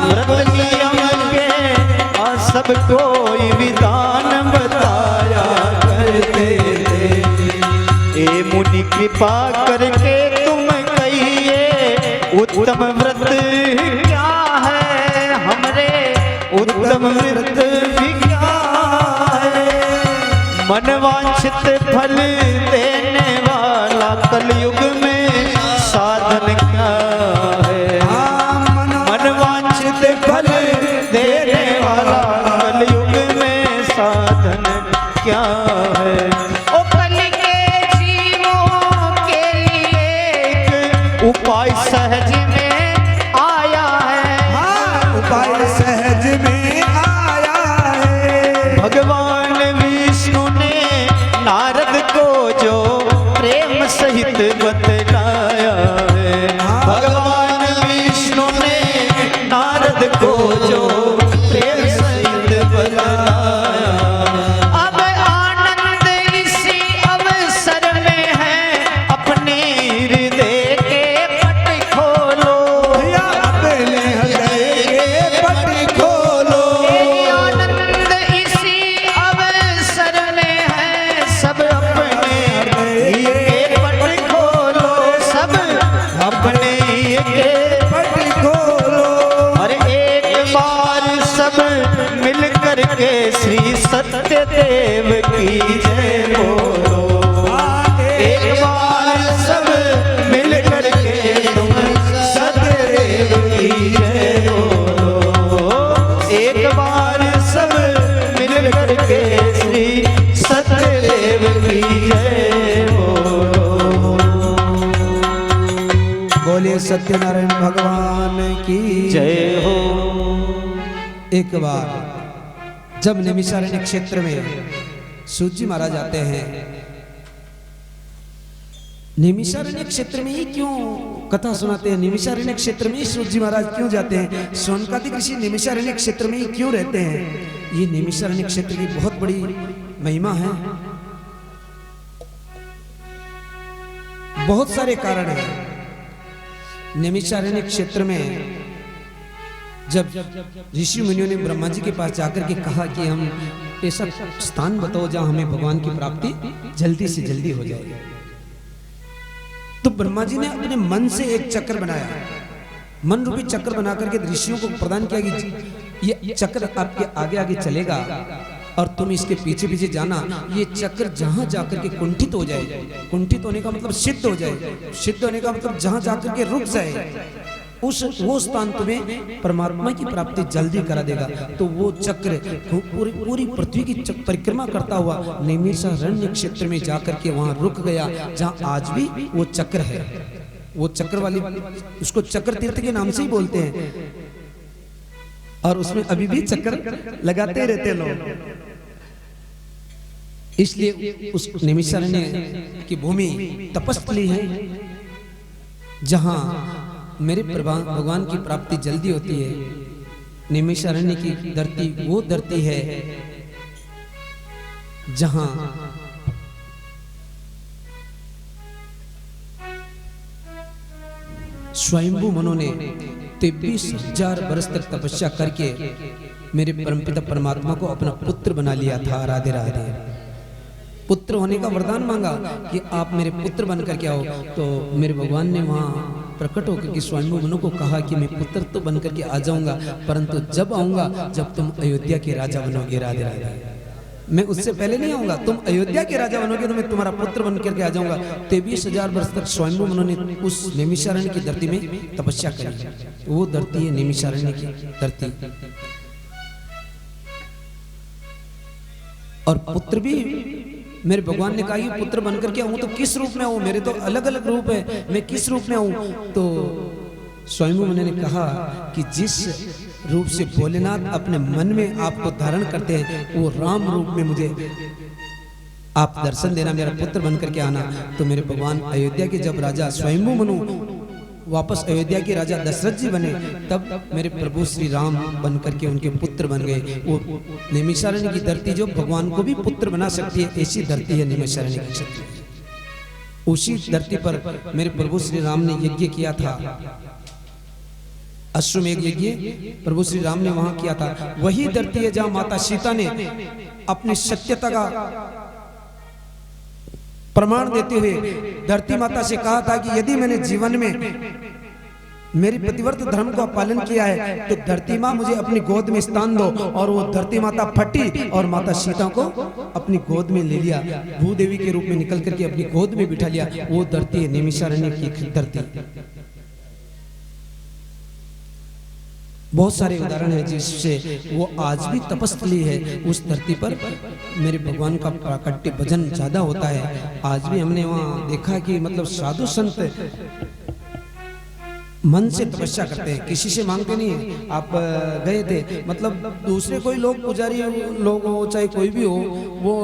व्रत नियम के सबको विधान बताया करते थे। ए मुनि कृपा करके तुम कहिए उत्तम व्रत क्या है हमरे। उत्तम व्रत भी क्या है। मनवांछित फल देने वाला कलयुग में साधन क्या है। मनवांछित फल देने वाला कलयुग में साधन क्या है। ओ कल के जीवों के लिए एक उपाय सहज में अपने के पट खोलो। अरे एक बार सब मिल करके श्री सत्यदेव की जय बोलो। एक बार सब मिल करके तुम सत्यदेव की जय बोलो। एक बार सब मिल करके श्री सत्यदेव की जय बोलो। बोले सत्यनारायण भगवान की जय हो। एक बार जब नैमिषारण्य क्षेत्र में सूत जी महाराज आते हैं, नैमिषारण्य क्षेत्र में ही क्यों कथा सुनाते हैं, नैमिषारण्य क्षेत्र में ही सूत जी महाराज क्यों जाते हैं, सोनकादिक ऋषि नैमिषारण्य क्षेत्र में ही क्यों रहते हैं, ये नैमिषारण्य क्षेत्र की बहुत बड़ी महिमा है। बहुत सारे कारण हैं। नैमिषारण्य क्षेत्र में जब ऋषि मुनियों ने ब्रह्मा जी के पास जाकर के कहा कि हम ऐसा स्थान बताओ जहां हमें भगवान की प्राप्ति जल्दी से जल्दी हो जाए, तो ब्रह्मा जी ने अपने मन से एक चक्र बनाया, मन रूपी चक्र बना करके ऋषियों को प्रदान किया कि ये चक्र आपके आगे आगे चलेगा और तुम इसके पीछे पीछे जाना। ये चक्र जहां जाकर के कुंठित हो जाए, कुंठित होने का मतलब सिद्ध हो जाए, सिद्ध होने का मतलब जहां जाकर के रुक जाए, वो स्थान तुम्हें परमात्मा की प्राप्ति जल्दी करा देगा। तो वो चक्र पूरी पृथ्वी की परिक्रमा करता हुआ नैमिषारण्य क्षेत्र में जाकर के वहां रुक गया, जहां आज भी वो चक्र है। वो चक्र वाली, उसको चक्र तीर्थ के नाम से ही बोलते हैं, और उसमें अभी भी चक्कर लगाते रहते लोग। इसलिए उस नैमिषारण्य की भूमि तपस्थली है, जहां मेरे भगवान की प्राप्ति जल्दी होती है। नैमिषारण्य की धरती वो धरती है जहां स्वयंभू मनु ने 23,000 वर्ष तक तपस्या करके मेरे परमपिता परमात्मा को अपना पुत्र बना लिया था। राधे राधे। पुत्र होने का वरदान मांगा कि आप मेरे पुत्र बन करके आओ, तो मेरे भगवान ने वहां प्रकट होकर के स्वयंभू मनु को कहा कि मैं पुत्र तो बन करके आ जाऊंगा, परंतु जब आऊंगा जब तुम अयोध्या के राजा बनोगे। राधे राधे। मैं उससे पहले नहीं आऊंगा, तुम अयोध्या के राजा बनोगे तो मैं तुम्हारा पुत्र बन करके आ जाऊंगा। 23,000 वर्ष तक स्वयंभू मनु ने उस नैमिषारण्य की धरती में तपस्या करी। वो धरती है नैमिषारण्य की धरती। और पुत्र भी मेरे भगवान ने कहा कि पुत्र बनकर के आऊं तो किस रूप में आऊं, मेरे तो अलग अलग रूप है, मैं किस रूप में आऊं। तो स्वयंभू मनु ने कहा कि जिस रूप से भोलेनाथ अपने मन में आपको धारण करते हैं, वो राम रूप में मुझे आप दर्शन देना, मेरा पुत्र बनकर के आना। तो मेरे भगवान अयोध्या के जब राजा स्वयंभू मनु वापस अयोध्या के राजा दशरथ जी बने, तब मेरे प्रभु श्री राम बनकर के उनके पुत्र बन गए। वो नैमिषारण्य की धरती जो भगवान को भी पुत्र बना सकती है, ऐसी धरती है नैमिषारण्य की धरती। उसी धरती पर मेरे प्रभु श्री राम ने यज्ञ किया था, अश्वमेध यज्ञ प्रभु श्री राम ने वहां किया था। वही धरती है जहां माता सीता ने अपनी सत्यता का प्रमाण देते हुए धरती माता से कहा था कि यदि मैंने जीवन में मेरी प्रतिव्रत धर्म का पालन किया है तो धरती माँ मुझे अपनी गोद में स्थान दो। और वो धरती माता फटी और माता सीता को अपनी गोद में ले लिया, भूदेवी के रूप में निकल करके अपनी गोद में बिठा लिया। वो धरती है नैमिषारण्य की धरती। बहुत सारे उदाहरण है जिससे वो आज भी तपस्थली है। उस धरती पर मेरे भगवान का प्राकट्य भजन ज्यादा होता है। आज भी हमने वहाँ देखा कि मतलब साधु संत मन से तपस्या करते हैं, किसी से मांगते नहीं। आप गए थे, मतलब दूसरे कोई लोग पुजारी लोग हो चाहे कोई भी हो, वो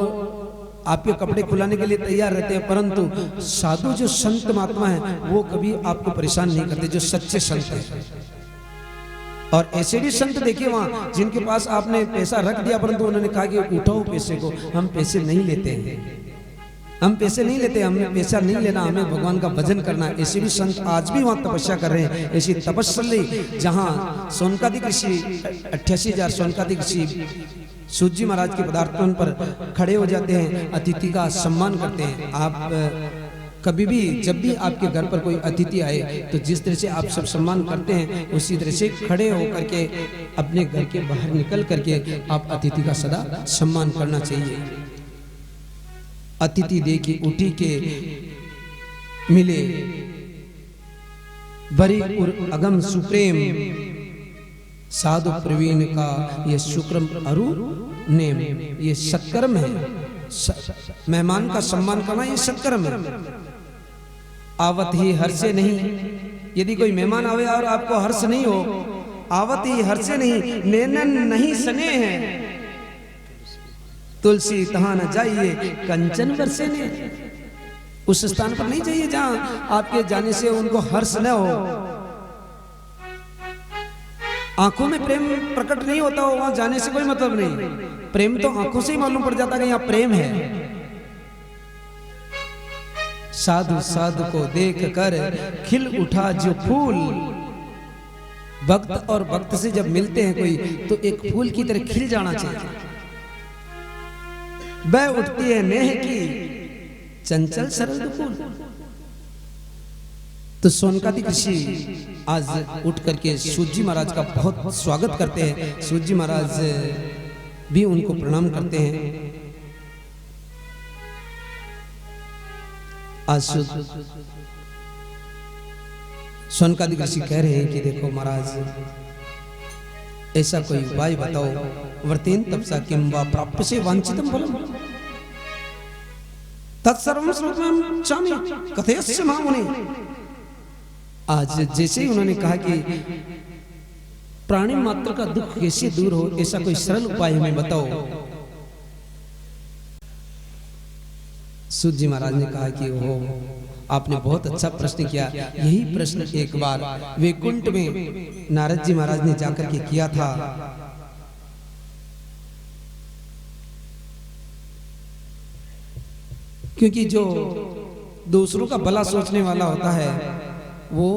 आपके कपड़े खुलाने के लिए तैयार रहते हैं, परंतु साधु जो संत महात्मा है वो कभी आपको परेशान नहीं करते, जो सच्चे संत हैं। और ऐसे भी संत देखिए वहां जिनके पास आपने पैसा रख दिया परंतु उन्होंने कहा कि उठाओ पैसे को, हम पैसे नहीं लेते हैं, हम पैसे नहीं लेते, हमें पैसा नहीं लेना, हमें भगवान का भजन करना है। ऐसे भी संत आज भी वहां तपस्या कर रहे हैं। ऐसी तपस्या जहां सोनकादिक ऋषि 88,000 सोनकादिक ऋषि सूत जी महाराज के पदार्थों पर खड़े हो जाते हैं, अतिथि का सम्मान करते हैं। आप कभी भी जब भी आपके घर पर कोई अतिथि आए तो जिस तरह से आप सब सम्मान करते हैं उसी तरह से खड़े होकर के अपने घर के बाहर निकल करके आप अतिथि का सदा सम्मान करना चाहिए। अतिथि देखी उठी के मिले बरी उर अगम सुप्रेम साधु प्रवीण का ये शुक्रम अरु नेम, ये सत्कर्म है। मेहमान का सम्मान करना ये सत्कर्म है। आवत ही हर्षे नहीं, यदि कोई मेहमान आवे और आपको हर्ष नहीं हो, आवत ही हर्षे नहीं, नैनन नहीं सने हैं, तुलसी तहां न जाइए कंचन बरसे ने। उस स्थान पर नहीं जाइए जहां आपके जाने से उनको हर्ष न हो, आंखों में प्रेम प्रकट नहीं होता हो, वहां जाने से कोई मतलब नहीं। प्रेम तो आंखों से ही मालूम पड़ जाता है कि यहाँ प्रेम है। साधु साधु को देख कर खिल उठा जो फूल, भक्त और भक्त से जब मिलते हैं कोई तो एक फूल की तरह खिल जाना चाहिए। बह उठती है नेह की चंचल सरल फूल। तो सोनकादिक ऋषि आज उठ करके सूत जी महाराज का बहुत स्वागत करते हैं। सूत जी महाराज भी उनको प्रणाम करते हैं। आज सोनकादिक ऋषि कह रहे हैं कि देखो महाराज, ऐसा कोई उपाय बताओ, वर्तेन तपसा किम वा प्राप्य से वांछितम फलम तत्सर्वं श्रोतुम चामि कथयस्य महामुने। आज जैसे ही उन्होंने कहा कि प्राणी मात्र का दुख कैसे दूर हो, ऐसा कोई सरल उपाय हमें बताओ। सूत जी महाराज ने कहा कि हो, आपने बहुत अच्छा प्रश्न किया। यही प्रश्न एक बार वैकुंठ में नारद जी महाराज ने जाकर के किया था। क्योंकि जो दूसरों का भला सोचने वाला होता है, वो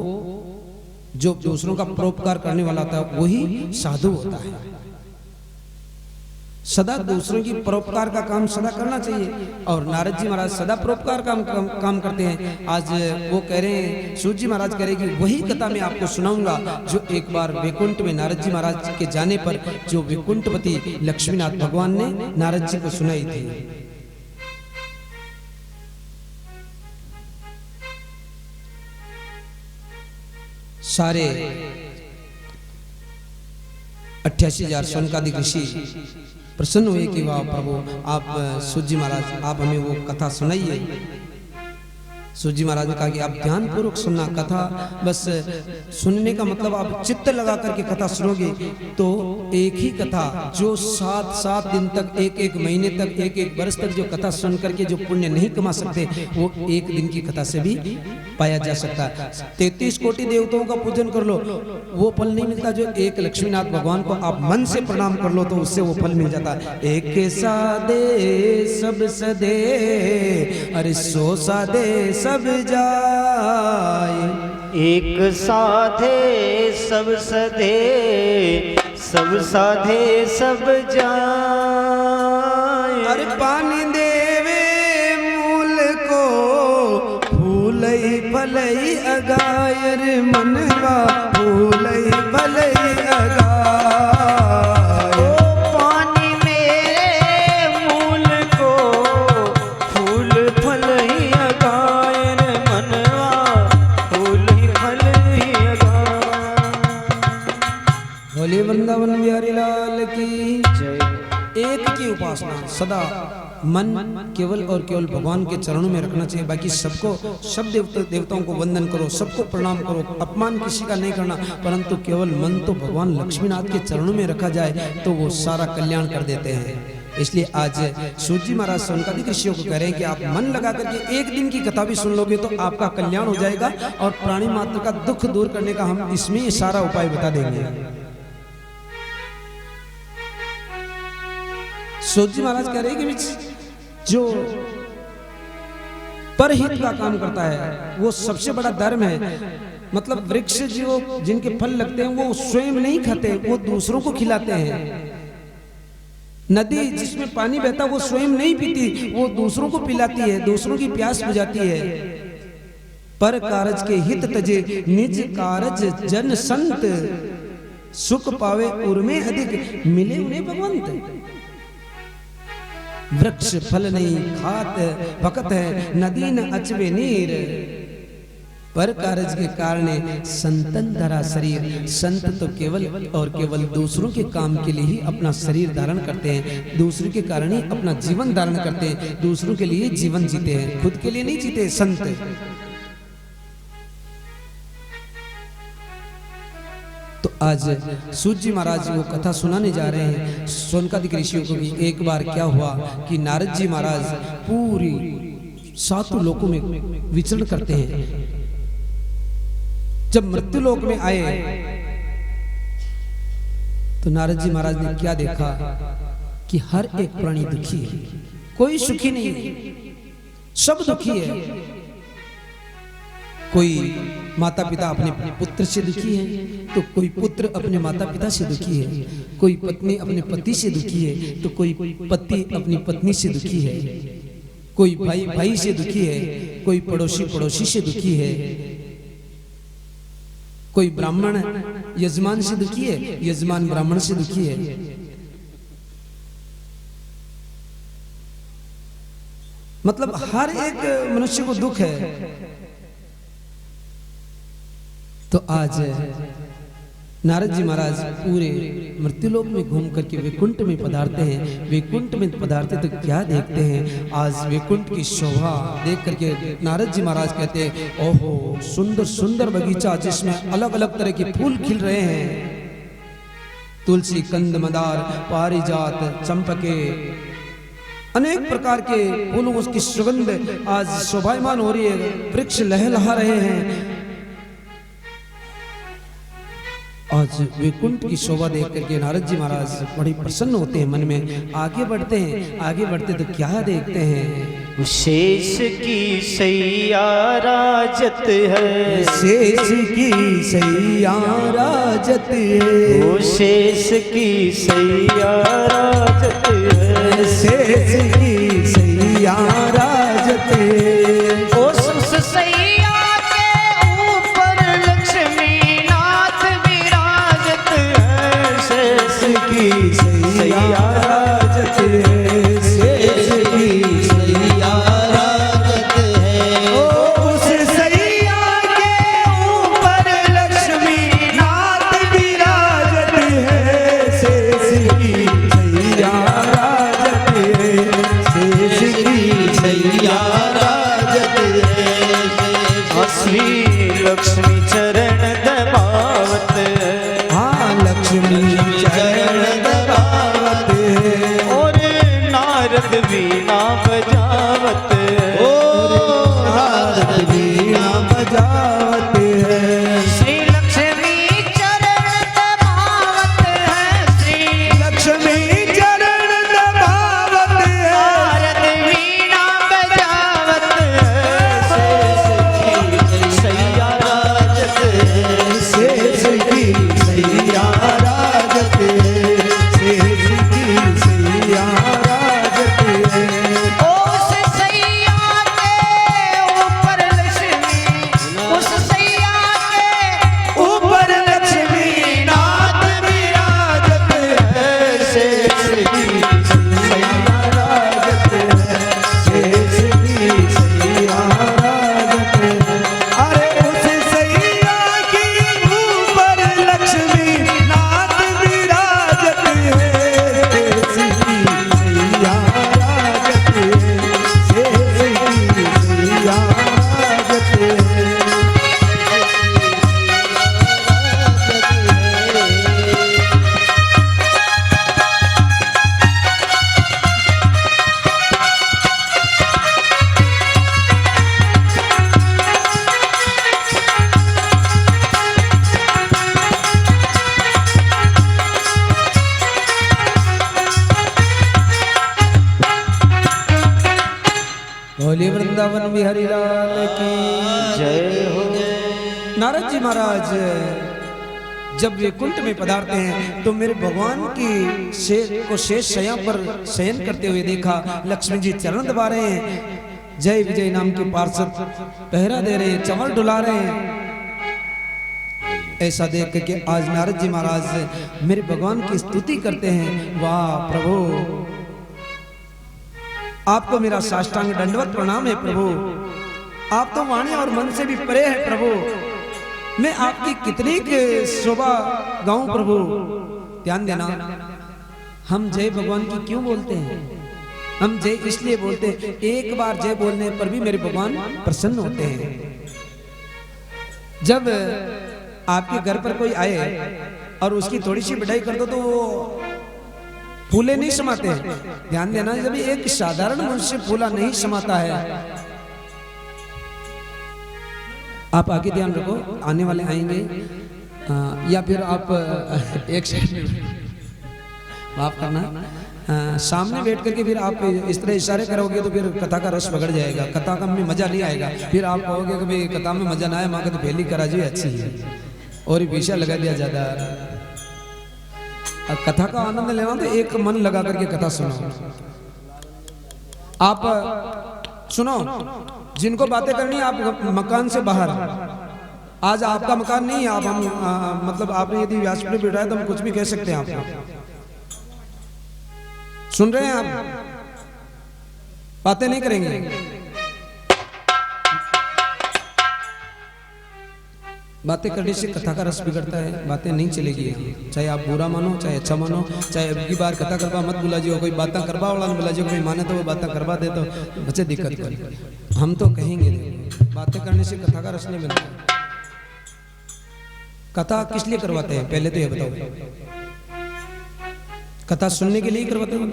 जो दूसरों का परोपकार करने वाला होता है, वही साधु होता है। सदा दूसरों की परोपकार का काम सदा करना चाहिए। और नारद जी महाराज सदा परोपकार काम करते हैं। आज वो कह रहे हैं, सूत जी महाराज कह रहे हैं कि वही कथा मैं आपको सुनाऊंगा जो एक बार वैकुंठ में नारद जी महाराज के जाने पर जो वैकुंठपति लक्ष्मीनाथ भगवान ने नारद जी को सुनाई थी। सारे 88,000 सोनकादिक ऋषि प्रसन्न हुए कि वाह प्रभु, आप सूत जी महाराज आप हमें वो कथा सुनाइए। सूत जी महाराज ने कहा कि आप ध्यान पूर्वक सुनना, कथा बस सुनने का मतलब आप चित्त लगा करके कथा सुनोगे तो एक ही कथा जो 7 दिन तक, एक महीने तक, एक वर्ष तक जो कथा सुन करके जो पुण्य नहीं कमा सकते, वो एक दिन की कथा से भी पाया जा सकता है। 33 कोटि देवताओं का पूजन कर लो, वो फल नहीं मिलता जो एक लक्ष्मीनाथ भगवान को आप मन से प्रणाम कर लो तो उससे वो फल मिल जाता है। एक सादे सब सदे, अरे 100 सादे सब जाए। एक साधे सब सधे, सब साधे सब जाए। अरे पानी देवे मूल को, फूलई भलई अगायर मनवा, फूलई भलई अगाय। पानी मेरे मूल को, फूल फलई अगायर मनवा, फूल फलई अगाय। भोले वृंदावन बिहारी लाल की जय। एक की उपासना सदा मन केवल और केवल भगवान के चरणों में रखना चाहिए। बाकी सबको, सब देवताओं को वंदन करो, सबको प्रणाम करो, अपमान किसी का नहीं करना, परंतु केवल मन तो भगवान लक्ष्मीनाथ के चरणों में रखा जाए तो वो सारा कल्याण कर देते हैं। इसलिए आज सूत जी महाराज सोनकादिक ऋषियों को कह रहे हैं कि आप मन लगा करके एक दिन की कथा भी सुन लोगे तो आपका कल्याण हो जाएगा और प्राणी मात्र का दुख दूर करने का हम इसमें सारा उपाय बता देंगे। सूत जी महाराज कह रहे हैं कि जो परहित का काम करता है वो सबसे बड़ा धर्म है। मतलब वृक्ष जो जिनके फल लगते हैं वो स्वयं नहीं खाते, वो दूसरों को खिलाते हैं। नदी जिसमें पानी बहता वो स्वयं नहीं पीती, वो दूसरों को पिलाती है, दूसरों की प्यास बुझाती है। पर कारज के हित तजे निज कारज जन संत, सुख पावे उर्मे अधिक मिले उन्हें भगवंत। वृक्ष फल नहीं खात भकत है, नदी न अचवे नीर। पर कारज के कारण संतन धरा शरीर। संत तो केवल और केवल दूसरों के काम के लिए ही अपना शरीर धारण करते हैं, दूसरों के कारण ही अपना जीवन धारण करते हैं, दूसरों के लिए जीवन जीते हैं, खुद के लिए नहीं जीते संत। तो आज सूत जी महाराज वो कथा सुनाने जा रहे हैं सोनकादिक ऋषियों को भी। एक बार क्या हुआ कि नारद जी महाराज पूरी 7 लोकों में विचरण करते हैं। जब मृत्यु लोक में आए तो नारद जी महाराज ने क्या देखा कि हर एक प्राणी दुखी है, कोई सुखी नहीं है, सब दुखी है। कोई माता पिता अपने पुत्र से दुखी है, तो कोई पुत्र अपने माता पिता से दुखी है, कोई पत्नी अपने पति से दुखी है, तो कोई पति अपनी पत्नी से दुखी है, कोई भाई भाई से दुखी है, कोई पड़ोसी पड़ोसी से दुखी है, कोई ब्राह्मण यजमान से दुखी है, यजमान ब्राह्मण से दुखी है। मतलब हर एक मनुष्य को दुख है। तो आज नारद जी महाराज पूरे मृत्युलोक में घूम करके वैकुंठ में पधारते हैं। वैकुंठ में पधारते तो क्या देखते हैं, आज वैकुंठ की शोभा देख करके नारद जी महाराज कहते हैं, ओहो सुंदर सुंदर बगीचा जिसमें अलग अलग तरह के फूल खिल रहे हैं, तुलसी कंद मदार पारिजात चंपके अनेक प्रकार के फूलों की सुगंध आज शोभायमान हो रही है, वृक्ष लहलहा रहे हैं। आज वैकुंठ की शोभा देख करके नारद जी महाराज बड़े प्रसन्न होते हैं, मन में आगे बढ़ते हैं। आगे बढ़ते तो क्या देखते हैं, शेष की सैया राजत है, शेष की सैया राजत है, वो शेष की सैया राजत है, शेष की सैया राजत है। उस सैया के ऊपर लक्ष्मी नाथ विराजत है, शेष की सैया राजत है, शेष की सैया राजत है। उस सैया के ऊपर लक्ष्मी नाथ विराजत है, शेष की सैया राजत है, शेष की सैया राजत है। असली लक्ष्मी चरण दबावत है, हाँ लक्ष्मी चरण दबावत है, और नारद वीणा बजावत है, नारद वीणा बजावत है। श्री लक्ष्मी चरण दबावत है, श्री लक्ष्मी चरण दबावत है, नारद वीणा बजावत है, सैया राजत है, शेष की सैया राजत है, शेष की सैया राजत है। उस सैया के ऊपर लक्ष्मी, उस सैया के ऊपर लक्ष्मी नाथ विराजत है, शेष की सैया राजत है, शेष की सैया राजत है। अरे उस सैया की ऊपर लक्ष्मी नाथ विराजत है, शेष की सैया राजत है, शेष की सैया राजत है। बोले वृंदावन बिहारी लाल की जय हो। नारद जी महाराज जब वैकुंठ में पधारते हैं तो मेरे भगवान की शेष शय्या पर शयन करते हुए देखा। लक्ष्मी जी चरण दबा रहे हैं। जय विजय नाम के पार्षद पहरा दे रहे हैं, चंवर डुला रहे हैं। ऐसा देख करके आज नारद जी महाराज मेरे भगवान की स्तुति करते हैं। वाह प्रभु, आपको मेरा साष्टांग दंडवत प्रणाम है प्रभु। आप तो वाणी और मन से भी परे है प्रभु। मैं आपकी कितनी शोभा गाऊं प्रभु। ध्यान देना, हम जय भगवान की क्यों बोलते हैं? हम जय इसलिए बोलते हैं, एक बार जय बोलने पर भी मेरे भगवान प्रसन्न होते हैं। जब आपके घर पर कोई आए और उसकी थोड़ी सी बढ़ाई कर दो तो वो फूले नहीं समाते हैं। ध्यान देना, जब एक साधारण मनुष्य फूला नहीं समाता है। आप आगे ध्यान रखो, आने वाले आएंगे या फिर आप एक सेकंड माफ करना, सामने बैठ करके फिर आप इस तरह इशारे करोगे तो फिर कथा का रस बिगड़ जाएगा, कथा का में मजा नहीं आएगा। फिर आप कहोगे कि भाई कथा में मजा ना आए, माँ का तो पहली करा जी अच्छी है और ये पीछा लगा दिया ज्यादा। अब कथा का आनंद लेना तो एक मन लगा करके कथा सुनो। आप सुनो, जिनको बातें करनी आप मकान से बाहर, आज आपका मकान नहीं है, आप हम मतलब आपने यदि व्यासपीठ पे बैठाया तो हम कुछ भी कह सकते हैं। आप सुन रहे हैं, आप बातें नहीं करेंगे। बातें करने से कथा का रस बिगड़ता है, बातें नहीं चलेगी। चाहे आप बुरा मानो चाहे अच्छा मानो, चाहे अब की बार कथा करवा मत बुला जियो, कोई बातें करवा वाला बुला जियो, कोई माने तो वो बातें करवा दे तो बच्चे दिक्कत कर। हम तो कहेंगे बातें करने से कथा का रस नहीं मिलता। कथा किस लिए करवाते हैं पहले तो ये बताओ? कथा सुनने के लिए करवाते हो?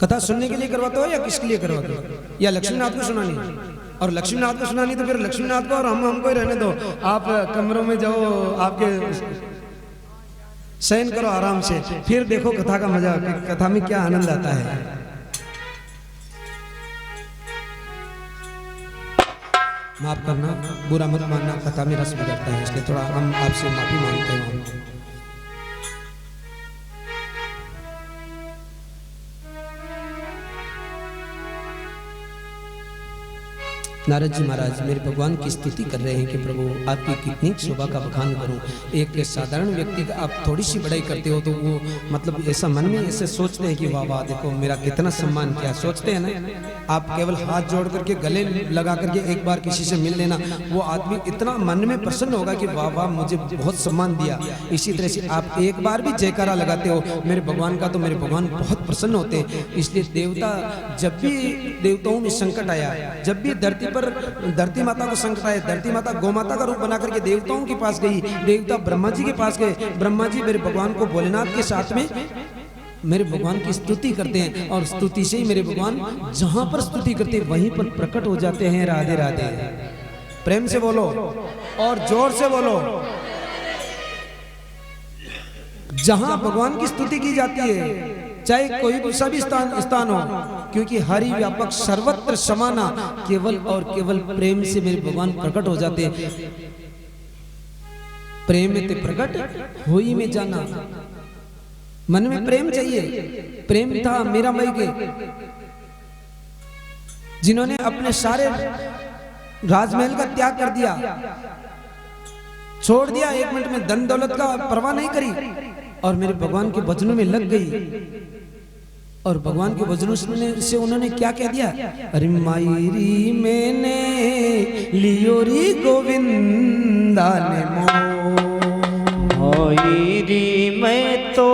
कथा सुनने के लिए करवाते हो या किसके लिए करवाते हो? या लक्ष्मीनाथ को सुनानी? और लक्ष्मीनाथ को सुनानी तो फिर लक्ष्मीनाथ को और हमको ही रहने दो। आप कमरों में जाओ, आपके शयन करो आराम से, फिर देखो कथा का मजा, कथा में क्या आनंद आता है। माफ करना, बुरा मत मानना, कथा में रस बिगड़ता है, इसलिए थोड़ा हम आपसे माफी मांगते हैं। नारद जी महाराज मेरे भगवान की स्तुति कर रहे हैं कि प्रभु आपकी कितनी शोभा का बखान करूं। एक साधारण व्यक्ति का आप थोड़ी सी बड़ाई करते हो तो वो मतलब ऐसा मन में ऐसे सोचते हैं कि वाह वाह देखो मेरा कितना सम्मान किया, सोचते हैं ना। आप केवल हाथ जोड़ करके गले लगा करके एक बार किसी से मिल लेना, वो आदमी इतना मन में प्रसन्न होगा कि वाह वाह मुझे बहुत सम्मान दिया। इसी तरह से आप एक बार भी जयकारा लगाते हो मेरे भगवान का तो मेरे भगवान बहुत प्रसन्न होते हैं। इसलिए देवता, जब भी देवताओं में संकट आया, जब भी धरती माता को संकट आया, धरती माता गौ माता का रूप बना करके देवताओं के पास गई, देवता ब्रह्मा जी के पास गए। ब्रह्मा जी मेरे भगवान को भोलेनाथ के साथ में मेरे भगवान की स्तुति करते हैं और स्तुति से ही मेरे भगवान जहां पर स्तुति करते हैं वहीं पर प्रकट हो जाते हैं। राधे राधे। प्रेम से बोलो और जोर से बोलो। जहां भगवान की स्तुति की जाती है, चाहे कोई सा भी स्थान हो, क्योंकि हरि व्यापक सर्वत्र समाना, केवल और केवल प्रेम से मेरे भगवान प्रकट हो जाते हैं। प्रेम में ते प्रकट हो ही में जाना। मन में प्रेम चाहिए। प्रेम था मीरा माई के, जिन्होंने अपने सारे राजमहल का त्याग कर दिया, छोड़ दिया, 1 मिनट में धन दौलत का परवाह नहीं करी और मेरे भगवान के वचनों में लग गई। और भगवान के वचनों से उन्होंने क्या कह दिया? अरे मायरी मैंने लियो री गोविंदा ने मायरी मैं तो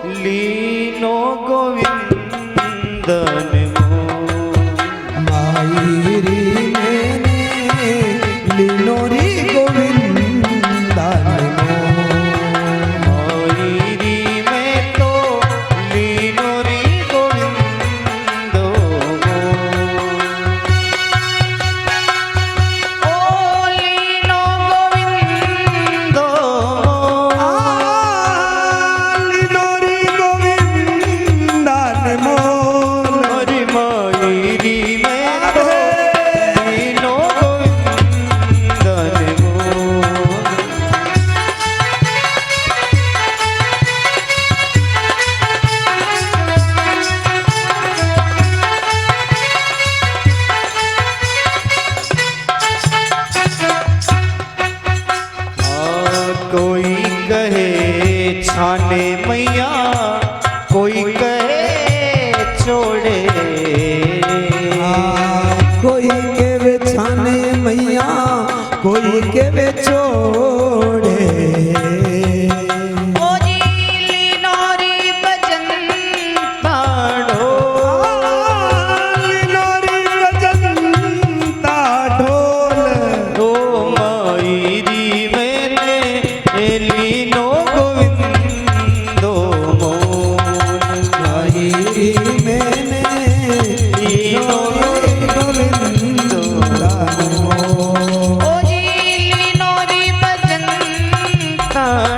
लीनो गोविंद ने मायरी मैंने लीनो री गोविंदा ने छाने मैया कोई कहे छोड़े, कोई के वे छाने मैया कोई के वे छोड़े। ओ जीली नौरी बजन ताड़ो, नौरी बजंता ढोल, ओ मायरी मैंने लीनो गोविंदो मोन, मायरी मैंने लीनो गोविंदो ओ जीली नौरी बजन ताड़ो।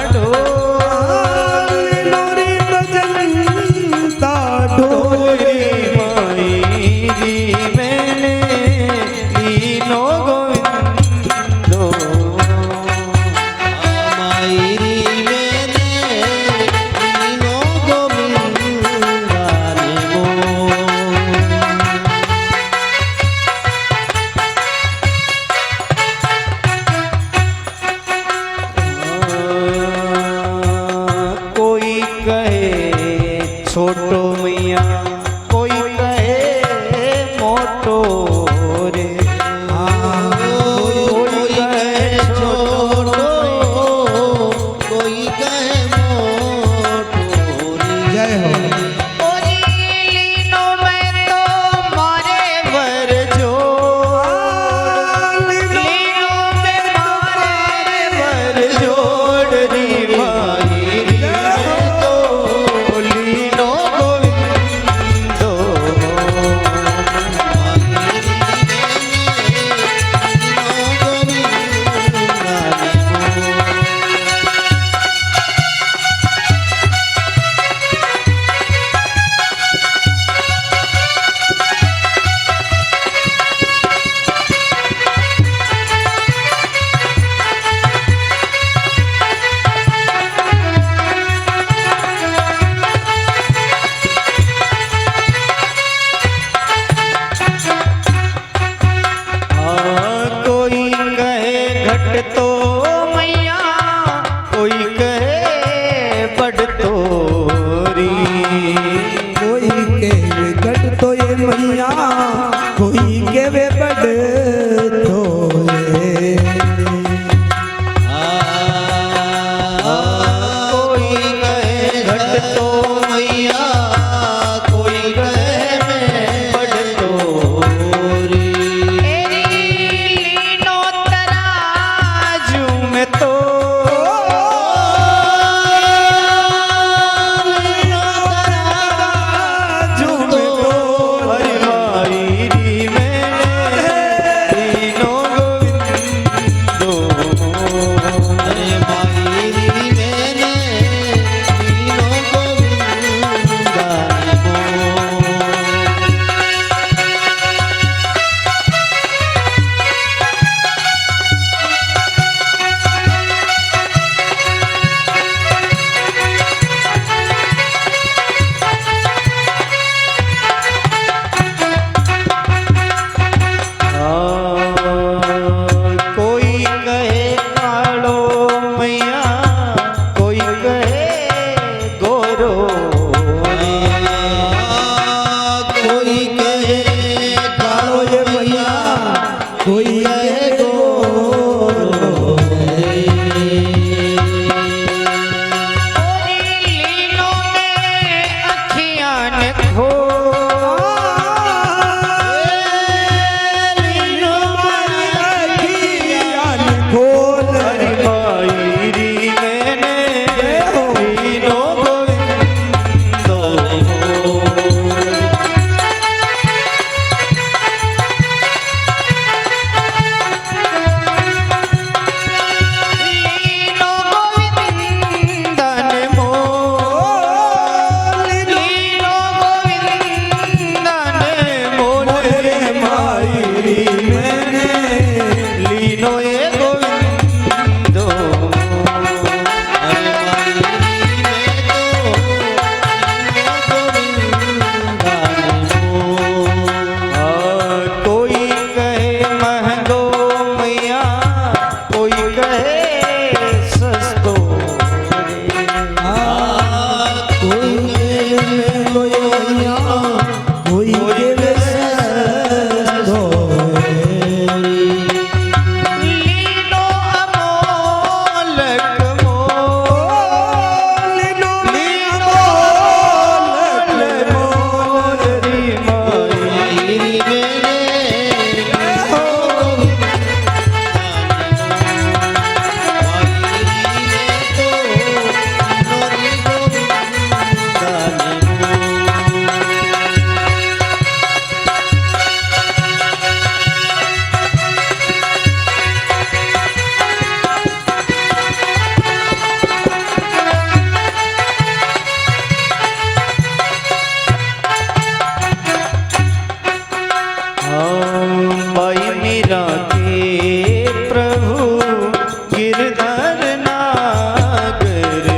गिरधर नागर रे।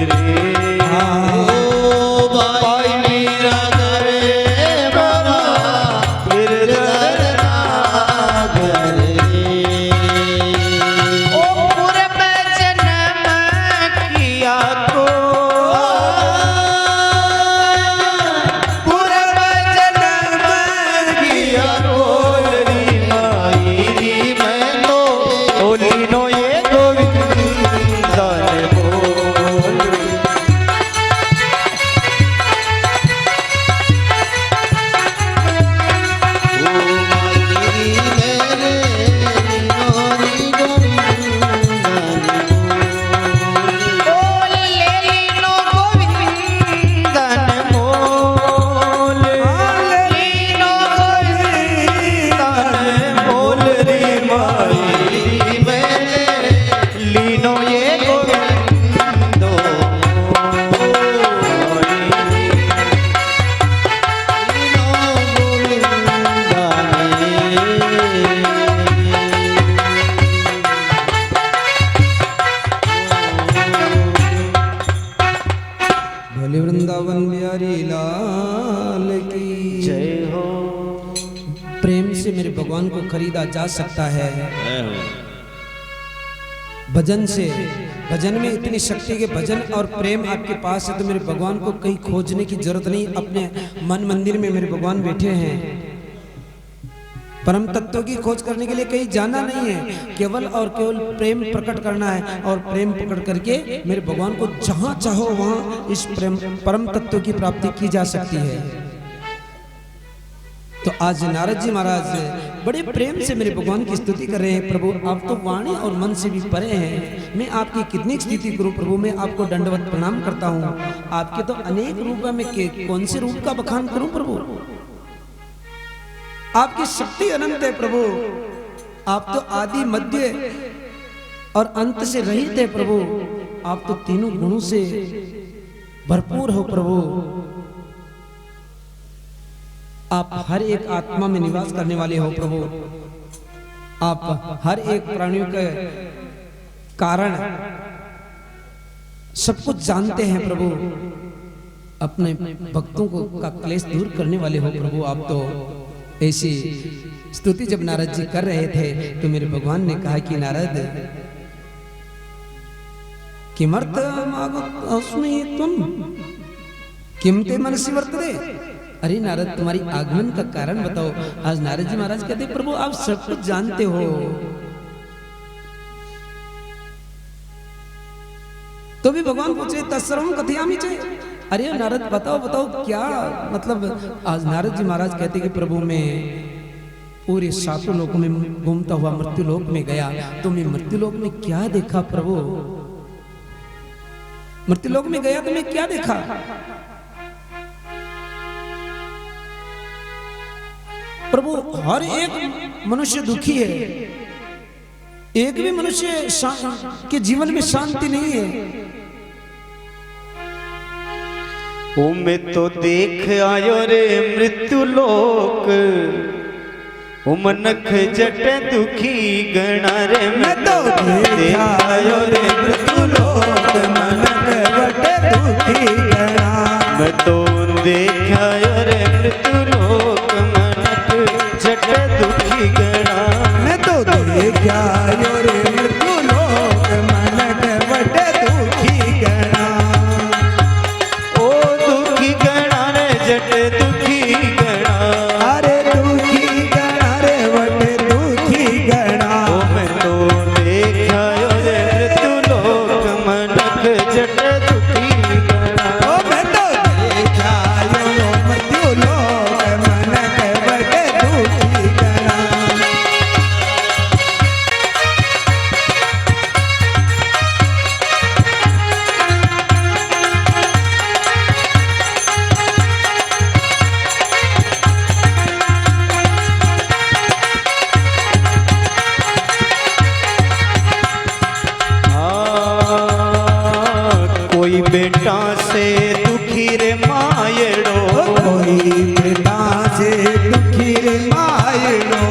ओ भाई मीरा करे बाबा गिरधर नागर रे। ओ पूरब जन्म किया को, पूरब जन्म किया को री माई री मैं तो बोली नो ये गोविंद बोल। भोले वृंदावन बिहारी लाल की जय हो। प्रेम से मेरे भगवान को खरीदा जा सकता है, भजन से। भजन में इतनी शक्ति के भजन और प्रेम आपके पास है तो मेरे भगवान को कहीं खोजने की जरूरत नहीं। अपने मन मंदिर में मेरे भगवान बैठे हैं। परम तत्व की खोज करने के लिए कहीं जाना नहीं है, केवल और केवल प्रेम प्रकट करना है। और प्रेम प्रकट करके मेरे भगवान को जहां चाहो वहां इस प्रेम परम तत्व की प्राप्ति की जा सकती है। तो आज नारद जी महाराज बड़े प्रेम से मेरे भगवान की स्तुति कर रहे हैं। प्रभु आप तो वाणी और मन से भी परे हैं, मैं आपकी कितनी स्तुति करूं प्रभु। मैं आपको दंडवत प्रणाम करता हूं। आपके तो अनेक रूप है, मैं कौन से रूप का बखान करूं प्रभु। आपकी शक्ति अनंत है प्रभु। आप तो आदि मध्य और अंत से रहित है प्रभु। आप तो तीनों गुणों से भरपूर हो प्रभु। आप हर एक आत्मा में निवास करने वाले हो प्रभु। आप हर एक प्राणियों के कारण सब कुछ जानते हैं प्रभु। अपने भक्तों को का क्लेश दूर करने वाले हो प्रभु। आप तो ऐसी स्तुति जब नारद जी कर रहे थे तो मेरे भगवान ने कहा कि नारद किमर्थमस्मि त्वं किम ते मनसि वर्तते। अरे नारद तुम्हारी आगमन का कारण बताओ। आज नारद जी महाराज कहते प्रभु आप सब कुछ जानते हो। तो भी भगवान पूछे तत्सर्वं कथयामि च। अरे नारद बताओ बताओ क्या मतलब। आज नारद जी महाराज कहते कि प्रभु मैं पूरे सातों लोकों में घूमता हुआ मृत्यु लोक में गया तो मैं मृत्यु लोक में क्या देखा प्रभु। मृत्यु लोक में गया तो मैं क्या देखा। प्रभु हर एक मनुष्य दुखी है, एक भी मनुष्य के जीवन में शांति नहीं है। ओ मैं तो देख आयो रे मृत्यु लोक, ओ मनख जट दुखी गणा रे। मैं तो देख आयो रे मृत्यु लोक, मनख जट दुखी गणा। मैं तो देख आयो रे मृत्यु लोक, मनख जट दुखी गणा। मैं तो देख आयो रे मृत्यु लोक, मनख जट दुखी गणा। जट दुखी गणा, अरे दुखी गणा रे वट दुखी गणा। ओ मैं तो देख आयो रे मृत्यु लोक, मनख जट दुखी गणा। ओ मैं तो देख आयो मृत्यु लोक, मनख जट दुखी गणा। कोई बेटा से दुखी रे मायड़ो, कोई बेटा से दुखी रे मायड़ो।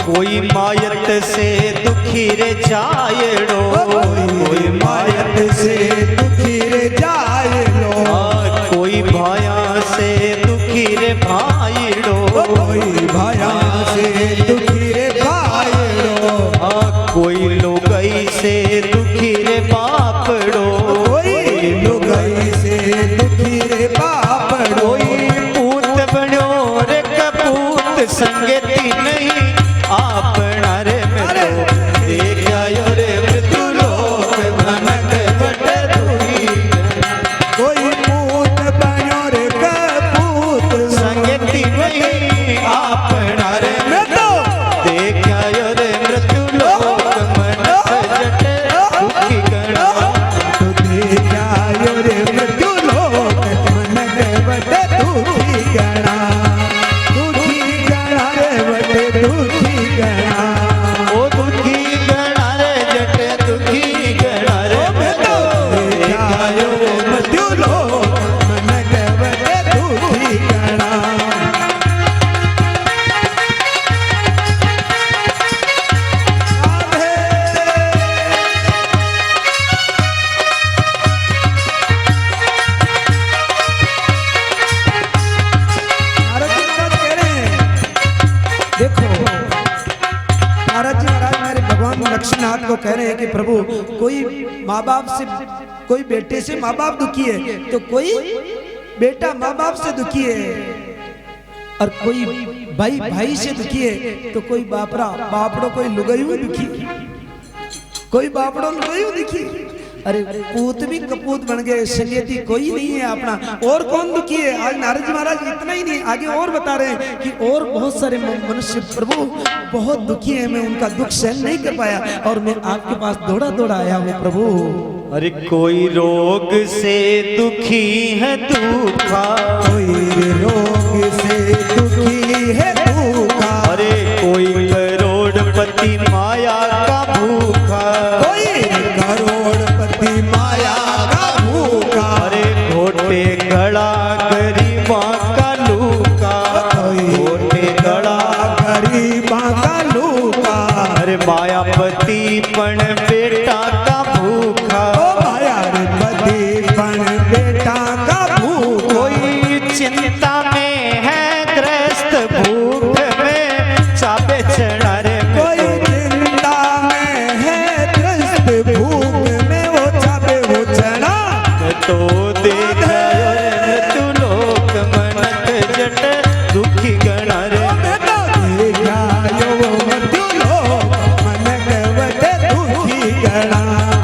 कोई मायत से दुखी रे जायड़ो, कोई कह रहे हैं कि प्रभु कोई माँ बाप से, कोई बेटे से माँ बाप दुखी है तो कोई बेटा माँ बाप से दुखी है, और कोई भाई भाई से दुखी है तो कोई बापड़ो कोई लुगाई दुखी, कोई बापड़ो लुगाई दुखी। अरे पूत भी कपूत बन गए, संगेती कोई नहीं है अपना, और कौन दुखी है। आज नारद जी महाराज इतना ही नहीं, आगे और बता रहे हैं कि और बहुत सारे मनुष्य प्रभु बहुत दुखी है, मैं उनका दुख सहन नहीं कर पाया और मैं आपके पास दौड़ा दौड़ा आया हूँ प्रभु। अरे कोई रोग से दुखी है दुखा, कोई रोग से दुखी है दुखा, अरे कोई करोड़पति माया का भूखा, कोई करोड़पति माया का भूखा, अरे घोटे गड़ा गरीबा का लूका, घोटे गड़ा गरीबा का लूका, अरे मायापति पण बेटा का भूखा, मायापति पण बेटा का भूखा, कोई चिंता में है ग्रस्त भूख में चाबे चढ़ा रे, कोई चिंता में है ग्रस्त भूख में वो चाबे वो चढ़ा, तो देख तू लोक मनक जट दुखी गणा रे,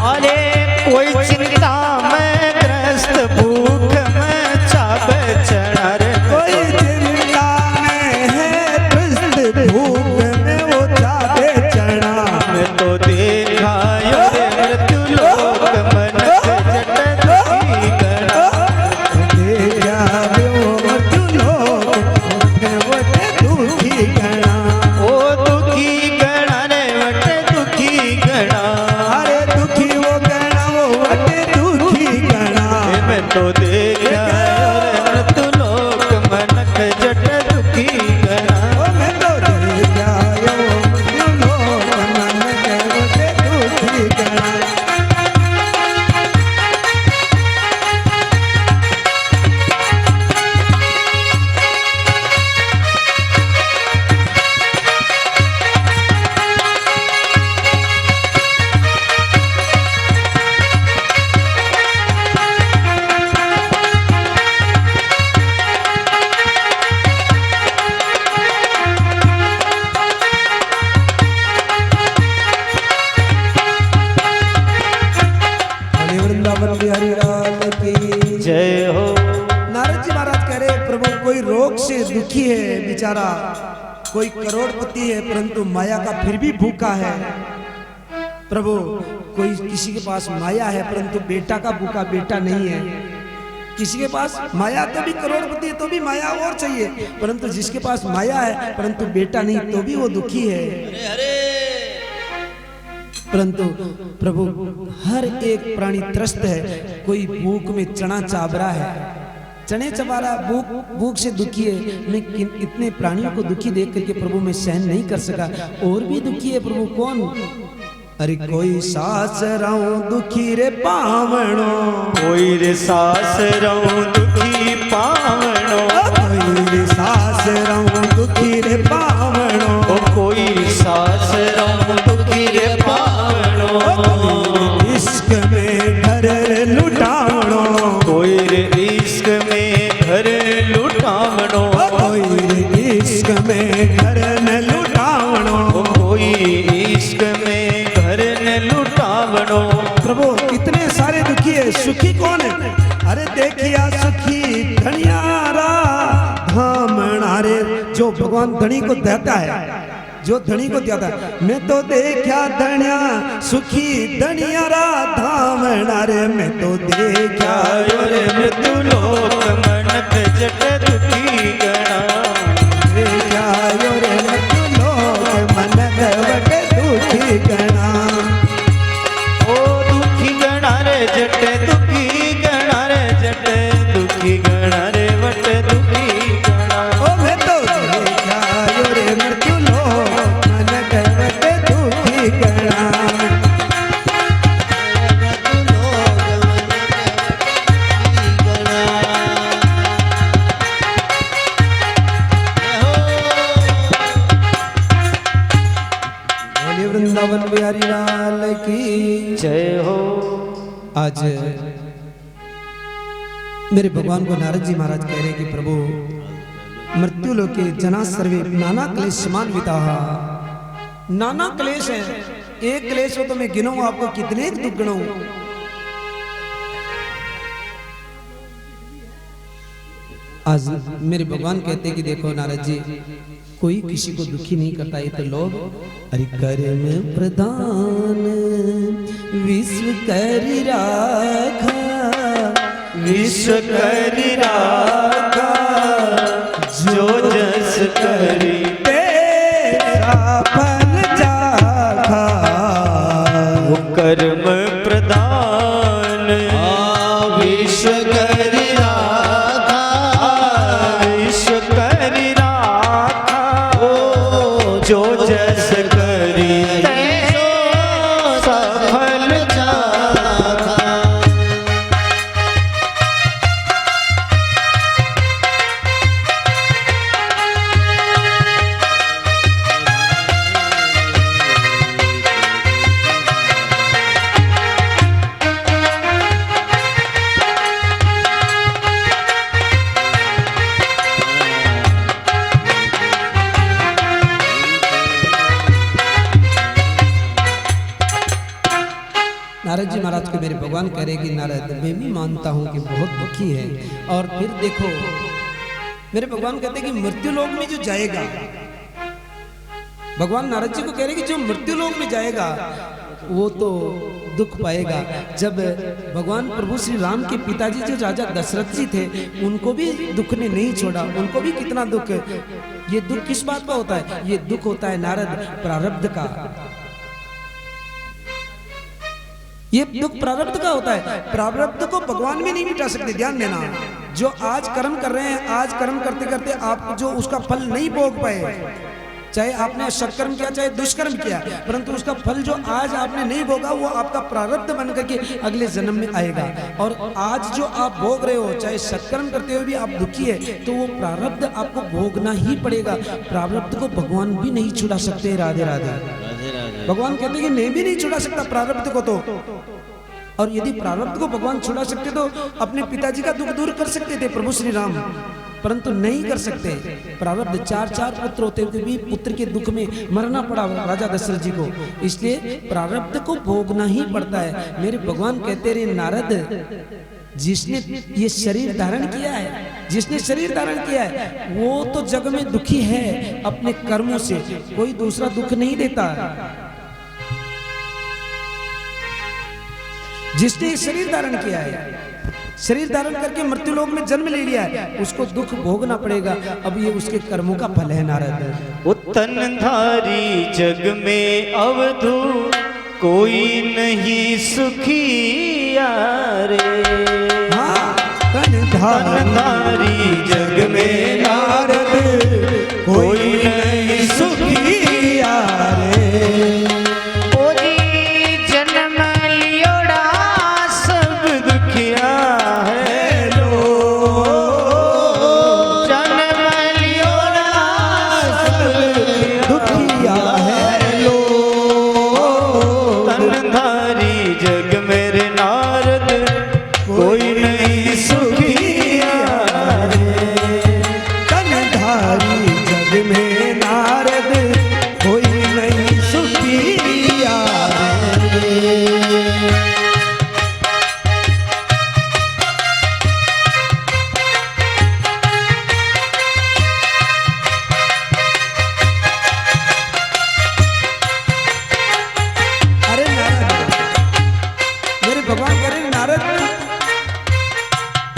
अरे कोई चिंता में ग्रस्त भूख में चाबे चढ़ा रे, कोई चिंता में है ग्रस्त भूख में वो चाबे चढ़ा, मैं तो देखा रे मृत्यु लोक मनक जट दुखी गणा, देखा वो मृत्यु लोक दुखी गणा, ओ दुखी गणा रे वट दुखी गणा, अरे दुखी वो गणा वो वटे दुखी गणा, मैं तो देखा रे मृत्यु लोक मनक जट दुखी गणा, ओ मैं तो देखा वो मृत्यु लोक मनक वटे दुखी गणा। हरे वृंदावन बिहारी लाल की जय हो। नारद जी महाराज कह रहे प्रभु कोई रोग से दुखी है बेचारा, कोई करोड़पति है परंतु माया का फिर भी भूखा है। प्रभु कोई किसी के पास माया है परंतु बेटा का भूखा बेटा नहीं है, किसी के पास माया तो भी करोड़पति है तो भी माया और चाहिए, परंतु जिसके पास माया है परंतु बेटा नहीं तो भी वो दुखी है। परंतु प्रभु हर एक प्राणी त्रस्त है, कोई भूख में चना चाब रहा है, चने चबा रहा, भूख से दुखी है। लेकिन इतने प्राणियों को दुखी देख करके प्रभु मैं सहन नहीं कर सका, और भी दुखी है प्रभु कौन। अरे कोई सास रहूं दुखी रे पावणो, कोई रे सास रहूं दुखी पावणो, कोई रे सास रहूं दुखी रे पावणो, ओ कोई सास रहूं दुखी रे पावणो, इश्क में घर लुटावणो, कोई रे इश्क में घर लुटावणो, कोई रे इश्क में घर न लुटावणो, ओ कोई इश्क में घर न लुटावणो। प्रभु इतने सारे दुखी है, सुखी कौन है। अरे देखिया सुखी धनियारा धामणा रे, जो भगवान धनी को देता है, जो धनी को देता है। मैं तो देखा धनिया सुखी धनियारा धामणा रे, मैं तो देखा रे मृत्यु लोक मनक जट दुखी गणा, देखा रे मृत्यु लोक मनक वटे दुखी गणा। ओ दुखी गणा रे जट दुखी गणा रे जट दुखी गणा रे वट दुखी गणा, ओ मैं तो देखा रे मृत्यु लोक मनक वटे दुखी गणा। बोलिए वृंदावन बिहारी लाल की आज मेरे भगवान को नारद जी महाराज कह रहे हैं कि प्रभु मृत्यु लोके जना सर्वे नाना क्लेश समान विता। नाना क्लेश है, एक क्लेश हो तो मैं गिनूं आपको कितने दुख गिनूं। आज मेरे भगवान कहते हैं कि देखो नारद जी, कोई किसी को दुखी नहीं करता। ये तो लोग अरे कर्म प्रधान विश्व कर राखा, विश्व कर राखा, जो जस करी तेरा फल जाखा। वो कर्म प्रदान विश्व कर राखा, विश्व कर राखा, जो जस करी सफल जाखा। नारद जी महाराज को मेरे भगवान कह रहे कि नारद मैं भी मानता हूं कि बहुत दुखी है। और फिर देखो मेरे भगवान कहते हैं कि मृत्यु लोक में जो जाएगा, भगवान नारद जी को कह रहे कि जो मृत्यु लोक में जाएगा वो तो दुख पाएगा। जब भगवान प्रभु श्री राम के पिताजी जो राजा दशरथ जी थे, उनको भी दुख ने नहीं छोड़ा, उनको भी कितना दुख। ये दुख किस बात का होता है? ये दुख होता है नारद प्रारब्ध का। ये दुख प्रारब्ध का होता है। प्रारब्ध को भगवान भी नहीं मिटा सकते। ध्यान देना, जो आज कर्म कर रहे हैं, आज कर्म करते करते आप जो उसका फल नहीं भोग पाए, चाहे आपने सत्कर्म किया चाहे दुष्कर्म किया, परंतु उसका फल जो आज आपने नहीं भोगा वो आपका प्रारब्ध बन करके अगले जन्म में आएगा। और आज जो आप भोग रहे हो, चाहे सत्कर्म करते हुए भी आप दुखी है, तो वो प्रारब्ध आपको भोगना ही पड़ेगा। प्रारब्ध को भगवान भी नहीं छुड़ा सकते। राधे राधे। भगवान कहते हैं कि मैं भी नहीं छुड़ा सकता प्रारब्ध को। तो और यदि प्रारब्ध को भगवान छुड़ा सकते तो अपने पिताजी का दुख दूर कर सकते थे प्रभु श्री राम, परंतु नहीं कर सकते। प्रारब्ध चार पुत्र होते हुए भी पुत्र के दुख में मरना पड़ा राजा दशरथ जी को, इसलिए प्रारब्ध को भोगना ही पड़ता है। मेरे भगवान कहते रहे नारद, जिसने ये शरीर धारण किया है, जिसने शरीर धारण किया है वो तो जग में दुखी है अपने कर्मों से, कोई दूसरा दुख नहीं देता। जिसने शरीर धारण किया है, शरीर धारण करके मृत्यु लोक में जन्म ले लिया है, उसको दुख भोगना पड़ेगा। अब ये उसके कर्मों का फल है नारद। उत्तनधारी जग में अवधू कोई नहीं सुखी यारे। हाँ, तनधारी जग में नारद कोई नहीं सुखी यारे।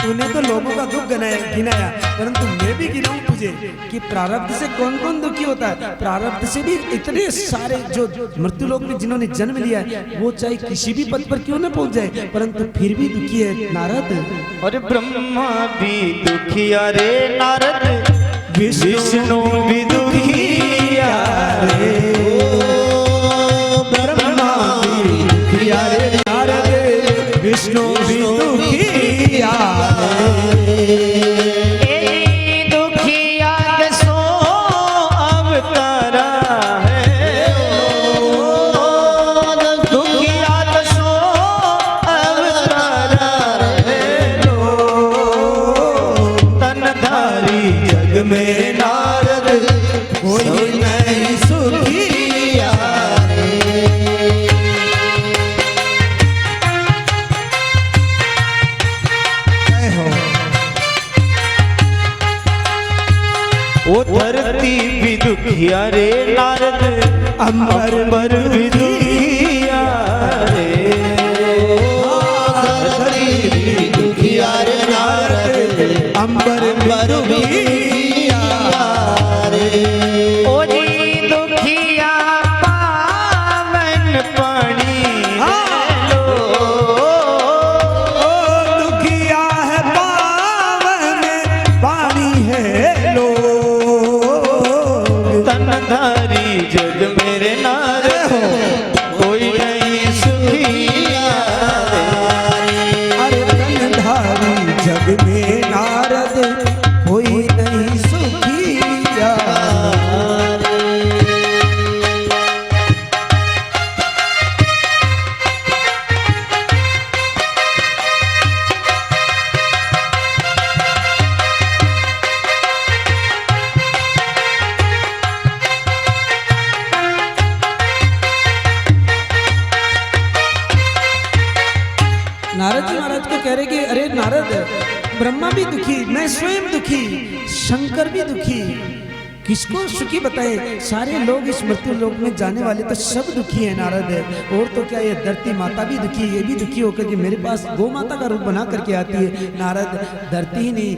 तूने तो लोगों का दुख गिनाया, परंतु मैं भी गिनाऊं तुझे कि प्रारब्ध से कौन कौन दुखी होता है। प्रारब्ध से भी इतने सारे जो मृत्यु लोक में जिन्होंने जन्म लिया है, वो चाहे किसी भी पद पर क्यों न पहुंच जाए, परंतु फिर भी दुखी है नारद। और ब्रह्मा भी दुखिया रे नारद, विष्णु भी दुखिया रे। ब्रह्मा भी दुखिया रे नारद, विष्णु भी दुखिया दुखिया सो अवतारा है, दुखिया सो ओ धरती भी दुखिया रे नारद, अंबर भी दुखिया रे। धरती भी दुखिया रे नारद, अंबर भी दुखिया रे। ओ जी दुखिया पावन पानी लो, ओ दुखिया है पावन पानी है लो। तनधारी जग मेरे नारद, कोई नहीं सुखिया रे। अरे तनधारी जग में नारद, कोई नहीं सुखिया रे। नारद जी महाराज को कह रहे कि अरे नारद, ब्रह्मा भी दुखी, मैं स्वयं दुखी, शंकर भी दुखी, किसको सुखी बताए? सारे लोग इस मृत्यु लोक में जाने वाले तो सब दुखी है नारद है। और तो क्या, ये धरती माता भी दुखी है, ये भी दुखी होकर के मेरे पास गौ माता का रूप बना करके आती है। नारद, धरती ही नहीं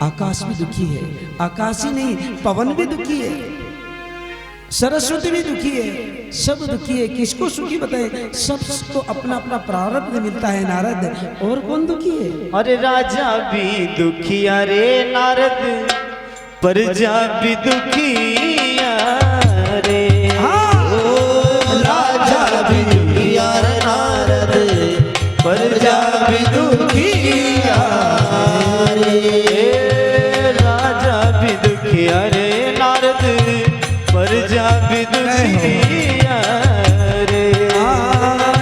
आकाश भी दुखी है, आकाश ही नहीं पवन भी दुखी है, सरस्वती भी दुखी है, सब दुखी है। किसको सुखी बताए? सबको अपना अपना प्रारब्ध मिलता है नारद, और कौन दुखी है? अरे राजा भी दुखिया रे नारद, प्रजा भी दुखिया रे। राजा भी दुखिया रे नारद, प्रजा भी दुखिया रे। राजा भी दुखिया रे नारद, प्रजा भी दुखिया रे।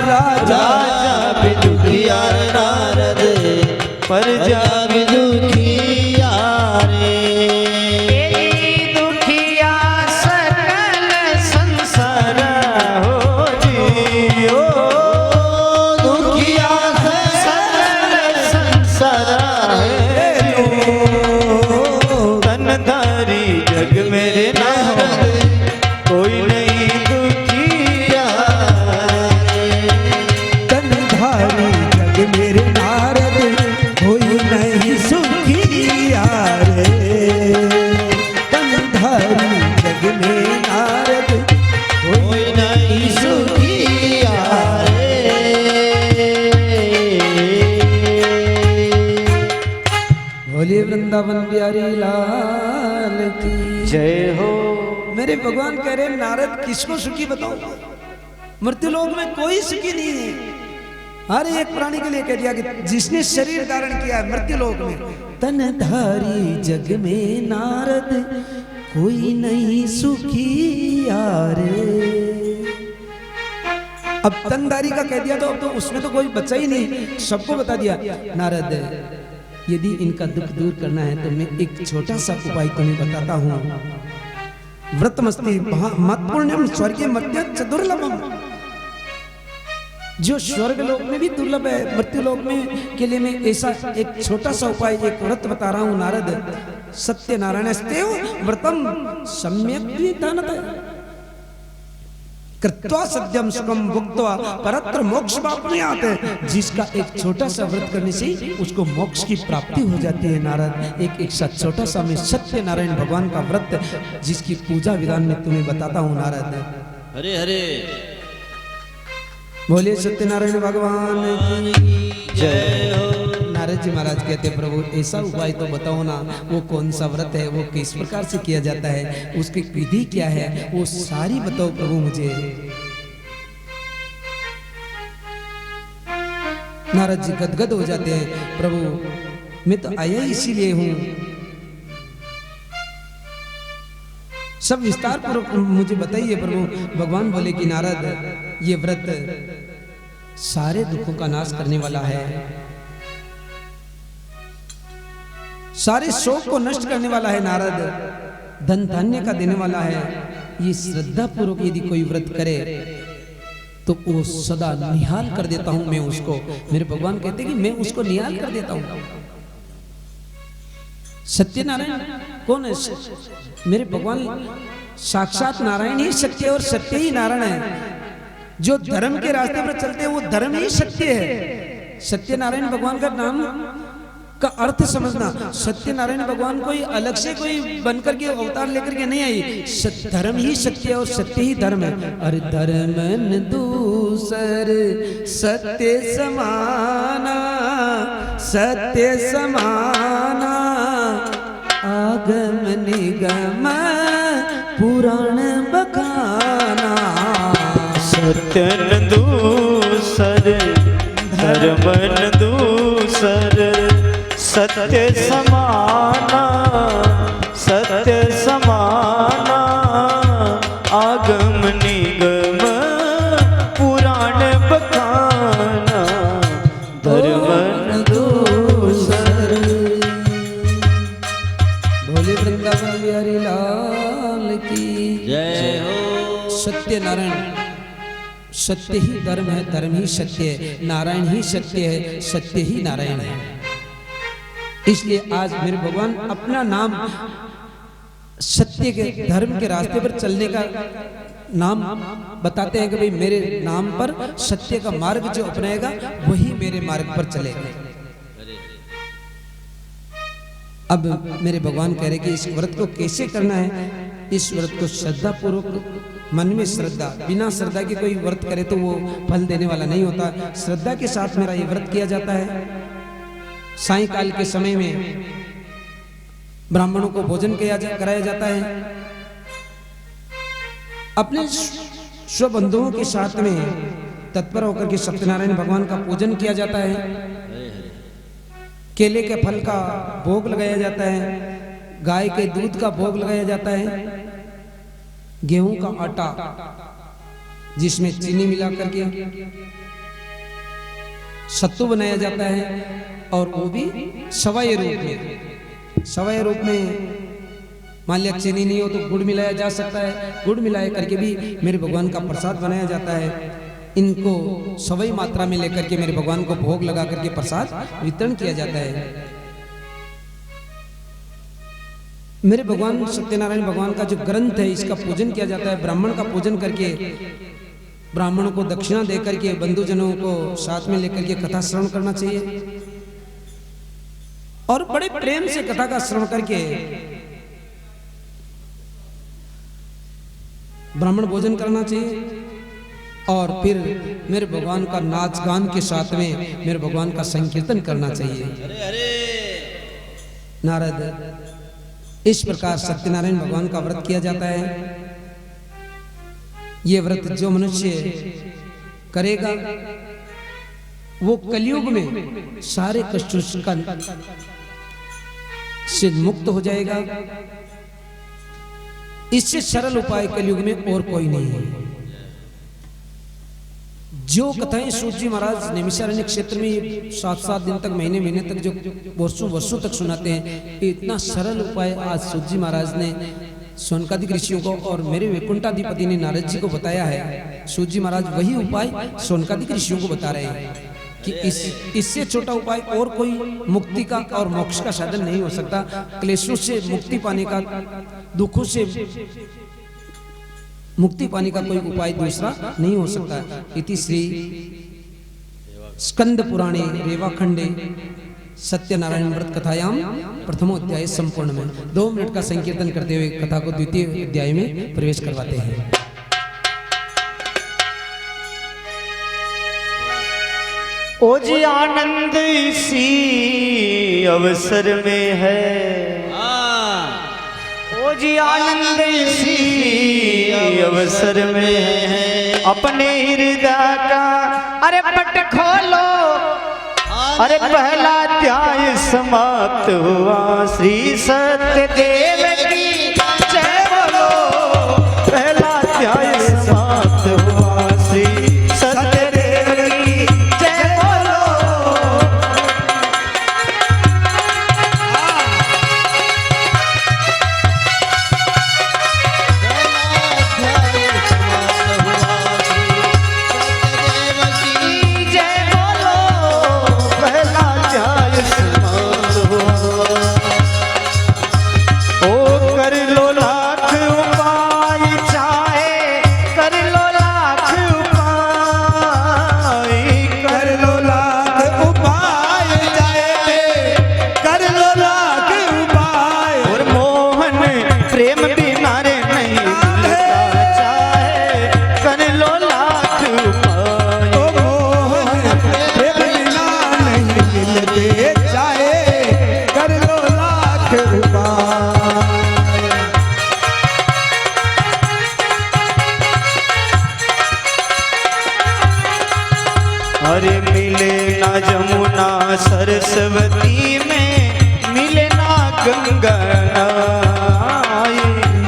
राजा भी दुखिया रे नारद, प्रजा भी दुखिया रे। दुखिया सकल संसार हो जियो, दुखिया सकल संसार तनधारी जग मेरे नारद, कोई नहीं दुखिया रे। तनधारी जग मेरे नारद, कोई नहीं सुखिया रे। तनधारी जग में नारद, कोई नहीं सुखिया रे। बोले वृंदावन बिहारी लाल की जय हो। मेरे भगवान कह रहे नारद, किसको सुखी बताओ? मृत्युलोक में कोई सुखी नहीं है। हर एक प्राणी के लिए कह दिया कि जिसने शरीर धारण किया है मृत्युलोक में, तनधारी जग में नारद, कोई नहीं सुखी रे। अब तनधारी का कह दिया तो अब तो उसमें तो कोई बचा ही नहीं, सबको बता दिया। नारद, यदि इनका दुख दूर करना है तो मैं एक छोटा सा उपाय तुम्हें बताता हूँ। व्रतमस्ति मत पुण्यम स्वर्गीय मध्य दुर्लभम। जो स्वर्ग लोक में भी दुर्लभ है, मृत्यु लोक में के लिए मैं ऐसा एक छोटा सा उपाय, एक व्रत बता रहा हूँ नारद। सत्य नारायणस्तेव व्रतम सम्यक विधानतः कृत्वा सत्यम सुखम भुक्त्वा परत्र मोक्ष प्राप्नुयात्। जिसका एक छोटा सा व्रत करने से उसको मोक्ष की प्राप्ति हो जाती है नारद। एक सा छोटा सा मैं सत्य नारायण भगवान का व्रत जिसकी पूजा विधान में तुम्हें बताता हूँ नारद। हरे हरे बोलिए सत्यनारायण भगवान की जय हो। नारद जी महाराज कहते प्रभु ऐसा उपाय तो बताओ ना, वो कौन सा व्रत है, वो किस प्रकार से किया जाता है, उसकी विधि क्या है, वो सारी बताओ प्रभु मुझे। नारद जी गदगद हो जाते हैं, प्रभु मैं तो आया इसीलिए हूं, सब विस्तार पूर्वक मुझे बताइए प्रभु। भगवान बोले कि नारद, ये व्रत सारे दुखों का नाश करने वाला है, सारे शोक को नष्ट करने वाला है नारद, धन धान्य का देने वाला है। ये श्रद्धा पूर्वक यदि कोई व्रत करे तो वो सदा निहाल कर देता हूं मैं उसको। मेरे भगवान कहते कि मैं उसको निहाल कर देता हूं। सत्यनारायण कौन है? मेरे भगवान साक्षात नारायण ही सत्य और सत्य ही नारायण है। जो धर्म के रास्ते पर चलते हैं वो धर्म ही सत्य है। सत्यनारायण भगवान का नाम का अर्थ समझना, सत्यनारायण भगवान कोई अलग से कोई बनकर के अवतार लेकर के नहीं आई। धर्म ही सत्य है और सत्य ही धर्म है। अरे धर्मन दूसर सत्य समाना, सत्य समाना आगम निगम पुराण बखाना। सत्यन दूसर धर्मन दूसर सत्य समाना, सत्य समाना आगम निगम पुराण बखाना। धर्मन दूसर। भोले वृंदावन बिहारी लाल की जय हो। सत्यनारायण सत्य ही धर्म है, धर्म ही सत्य है, नारायण ही सत्य है, सत्य ही नारायण है। इसलिए आज मेरे भगवान अपना नाम सत्य के धर्म के रास्ते पर चलने का नाम बताते हैं कि भाई मेरे नाम पर सत्य का मार्ग जो अपनाएगा वही मेरे मार्ग पर चलेगा। अब मेरे भगवान कह रहे कि इस व्रत को कैसे करना है। इस व्रत को श्रद्धा पूर्वक, मन में श्रद्धा, बिना श्रद्धा के कोई व्रत करे तो वो फल देने वाला नहीं होता। श्रद्धा के साथ मेरा ये व्रत किया जाता है। सायंकाल के समय में ब्राह्मणों को भोजन कराया जाता है। अपने स्वबंधुओं के साथ में तत्पर होकर के सत्यनारायण भगवान का पूजन किया जाता है। केले के फल का भोग लगाया जाता है, गाय के दूध का भोग लगाया जाता है, गेहूं का आटा जिसमें चीनी मिला करके सत्तू बनाया जाता है और वो भी सवाई रूप में। सवाई रूप में मान लिया चीनी नहीं हो तो गुड़ मिलाया जा सकता है, गुड़ मिलाया करके भी मेरे भगवान का प्रसाद बनाया जाता है। इनको सवाई मात्रा में लेकर के मेरे भगवान को भोग लगा करके प्रसाद वितरण किया जाता है। मेरे भगवान सत्यनारायण भगवान का जो ग्रंथ है इसका पूजन किया जाता है। ब्राह्मण का पूजन करके ब्राह्मणों को दक्षिणा दे करके बंधुजनों को साथ में लेकर के कथा श्रवण करना चाहिए और बड़े प्रेम से कथा का श्रवण करके ब्राह्मण भोजन करना चाहिए। और फिर मेरे भगवान का नाच गान के साथ में मेरे भगवान का संकीर्तन करना चाहिए। नारद, इस प्रकार सत्यनारायण भगवान का व्रत किया जाता है। ये व्रत जो मनुष्य करेगा वो कलयुग में सारे कष्टों से मुक्त हो जाएगा। इससे सरल उपाय कलयुग में और कोई नहीं है। जो कथाएं सूत जी महाराज नैमिषारण्य क्षेत्र में 7-7 दिन तक, महीने तक, जो वर्षों तक सुनाते हैं, इतना सरल उपाय आज सूत जी महाराज ने सोनकादिक ऋषियों को और मेरे वैकुंठाधिपति ने नारद जी को बताया है। सूत जी महाराज वही उपाय सोनकादिक ऋषियों को बता रहे हैं कि इससे छोटा उपाय और कोई मुक्ति का और मोक्ष का साधन नहीं हो सकता। क्लेशों से मुक्ति पाने का, दुखों से मुक्ति पाने का कोई उपाय दूसरा नहीं हो सकता। इति श्री स्कंद पुराणे रेवाखंडे सत्यनारायण व्रत कथायाम प्रथमोध्याय संपूर्ण में 2 मिनट का संकीर्तन करते हुए कथा को द्वितीय अध्याय में प्रवेश करवाते हैं। ओ जी आनंद इसी अवसर में है, ओ जी आनंद इसी अवसर में है। अपने हृदय का अरे पट खोलो, अरे पहला अध्याय समाप्त हुआ। श्री सत्यदेव की जय बोलो, पहला अध्याय समाप्त हुआ। श्री सत्यदेव की जय बोलो। यमुना सरस्वती में मिले ना गंगा नाई।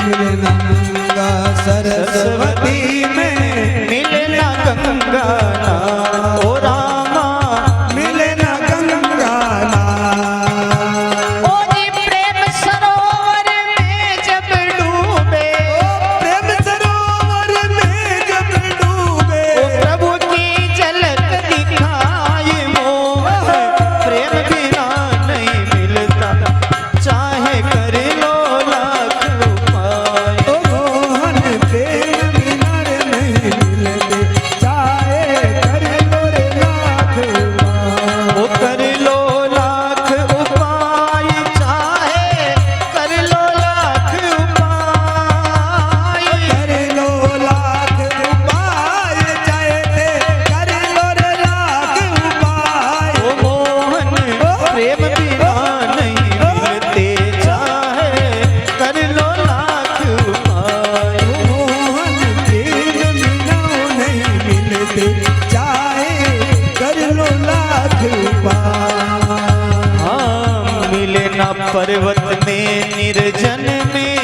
मिले ना गंगा सरस्वती में मिले ना गंगा ना ओ रामा मिले ना गंगा ना। ओ जी प्रेम सरोवर में जब डूबे, प्रेम सरोवर में जब डूबे, ओ प्रभु की झलक दिखाई मोहन प्रेम बिना नहीं मिलता चाहे कर लो लाख उपाय। ओ मोहन प्रेम बिना नहीं मिलते चाहे कर लो रे लाख उपाय। ओ कर लो लाख उपाय चाहे कर लो लाख उपाय। कर लो लाख उपाय चाहे कर लो रे लाख उपाय। ओ मोहन प्रेम बिना नहीं मिलते चाहे कर लो लाख उपाय। मोहन प्रेम बिना नहीं मिलते चाहे कर लो लाख उपाय। हाँ मिले ना पर्वत में निर्जन में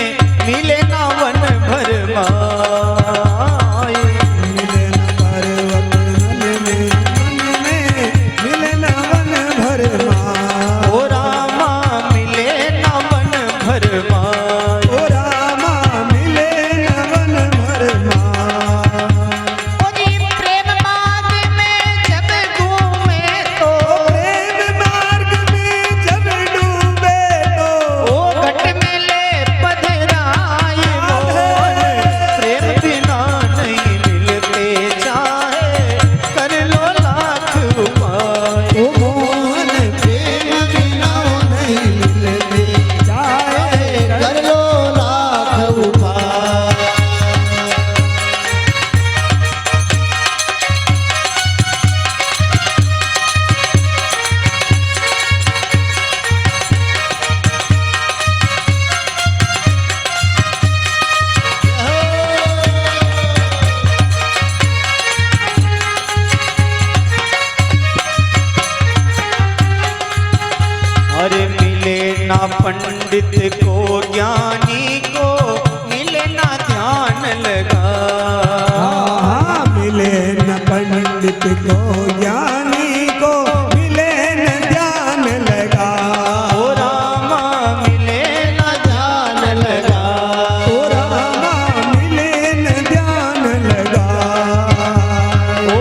मिले ना वन भर माय। मिले न पर्वत वन में मिले न वन भर माय। ओ रामा मिले ना वन भर माय। ओ रामा मिले न वन भर माय। प्रेम मार्ग में जब घूमे तो प्रेम मार्ग में जब डूबे तो ओ घट में ले पधराए मोहन प्रेम बिना नहीं मिलते चाहे कर लो लाख उपाय। ओ मोहन प्रेम बिना नहीं मिलते चाहे कर लो लाख उपाय। अरे मिले ना पंडित को ज्ञानी को मिले ना ध्यान लगा। हाँ मिले न पंडित को ज्ञानी को मिले न ध्यान लगा। ओ रामा मिले ना ध्यान लगा। ओ रामा मिले न ध्यान लगा। ओ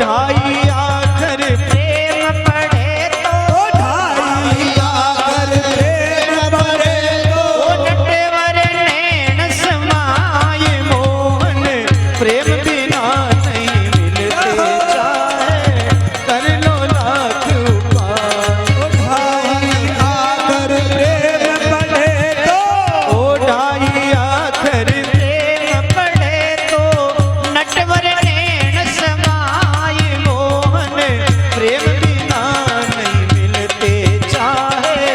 ढाई आखर प्रेम पढ़े तो ओ ढाई आकर प्रेम पड़े तो ओ नटवर नैन समाये मोहन प्रेम बिना नहीं मिलते चाहे कर लो लाख उपाय। ओ ढाई आकर प्रेम पड़े तो ओ ढाई आखर प्रेम पढ़े तो नटवर नैन समाये मोहन प्रेम बिना नहीं मिलते चाहे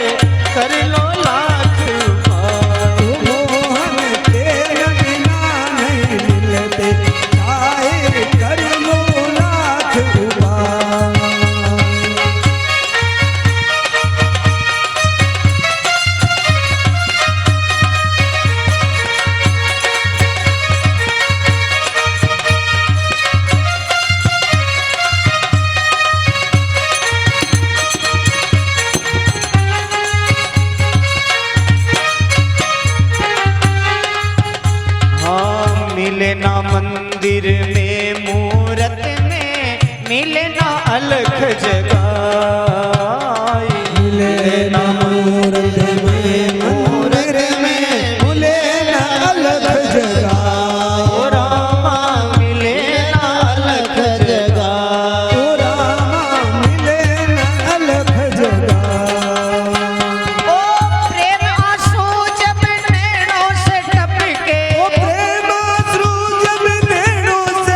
कर लो लाख उपाय। ओ मोहन प्रेम बिना नहीं मिलते चाहे कर लो लाख उपाय। हाँ मिले ना मंदिर में मूरत में मिले ना अलख जगाई। मिले न मूरत में मूरत में मिले न अलग जगह। ओ रामा मिले ना अलख जगाई। ओ रामा मिले न अलग जगह। ओ प्रेम आंसू जब नैनों से टपके ओ प्रेम आंसू जब नैनों से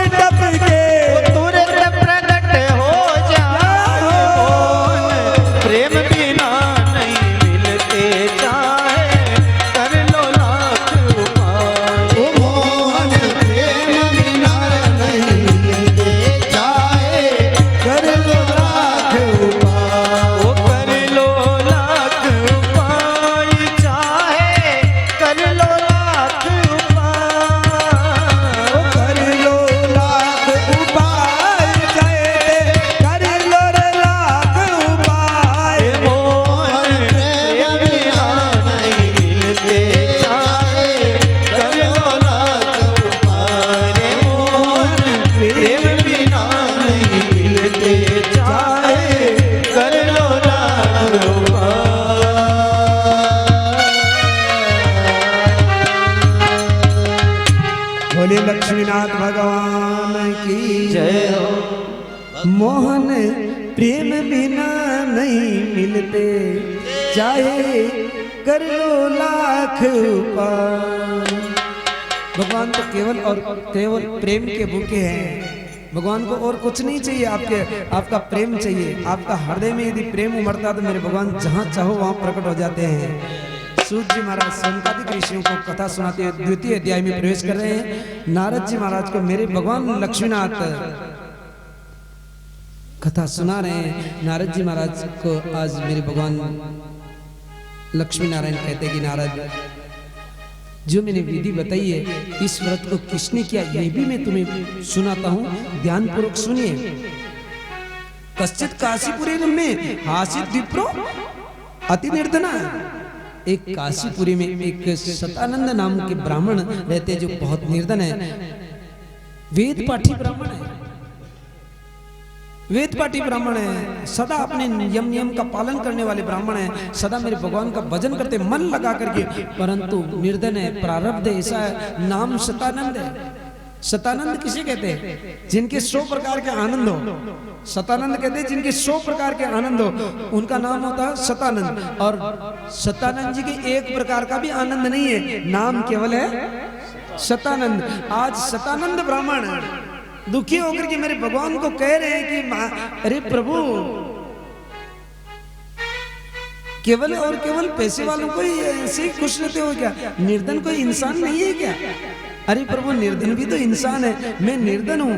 लक्ष्मीनाथ भगवान की जय हो। मोहन प्रेम बिना नहीं मिलते, चाहे कर लो लाख उपाय। भगवान तो केवल और केवल प्रेम के भूखे हैं। भगवान को और कुछ नहीं चाहिए, आपका प्रेम चाहिए। आपका हृदय में यदि प्रेम उमड़ता तो मेरे भगवान जहाँ चाहो वहाँ प्रकट हो जाते हैं। सूत जी महाराज संतादिक ऋषियों को कथा सुनाते हुए द्वितीय अध्याय में प्रवेश कर रहे हैं। नारद जी महाराज को मेरे भगवान लक्ष्मीनाथ कथा सुना रहे हैं। नारद जी महाराज को आज मेरे भगवान लक्ष्मी नारायण कहते कि नारद, जो मैंने विधि बताई है इस व्रत को किसने किया यह भी मैं तुम्हें सुनाता हूँ, ध्यान पूर्वक सुनिए। कश्चित काशीपुरी में हासित विप्रो अति निर्धना। एक काशीपुरी में एक शतानंद नाम के ब्राह्मण रहते जो बहुत निर्धन है, वेद पाठी ब्राह्मण है, वेद पाठी ब्राह्मण है, सदा अपने नियम का पालन करने वाले ब्राह्मण है, सदा मेरे भगवान का भजन करते मन लगा करके, परंतु निर्धन है, प्रारब्ध ऐसा है। नाम शतानंद है। शतानंद किसे कहते हैं? जिनके 100 प्रकार के आनंद हो। शतानंद कहते हैं जिनके 100 प्रकार के आनंद हो, उनका नाम होता है शतानंद। और शतानंद जी के एक प्रकार का भी आनंद नहीं है, नाम केवल है शतानंद। आज शतानंद ब्राह्मण दुखी होकर के मेरे भगवान को कह रहे हैं कि अरे प्रभु, केवल और केवल पैसे वालों को ही ऐसे ही खुश रहते हो क्या? निर्धन कोई इंसान नहीं है क्या? अरे प्रभु, निर्धन भी तो इंसान है, मैं निर्धन हूं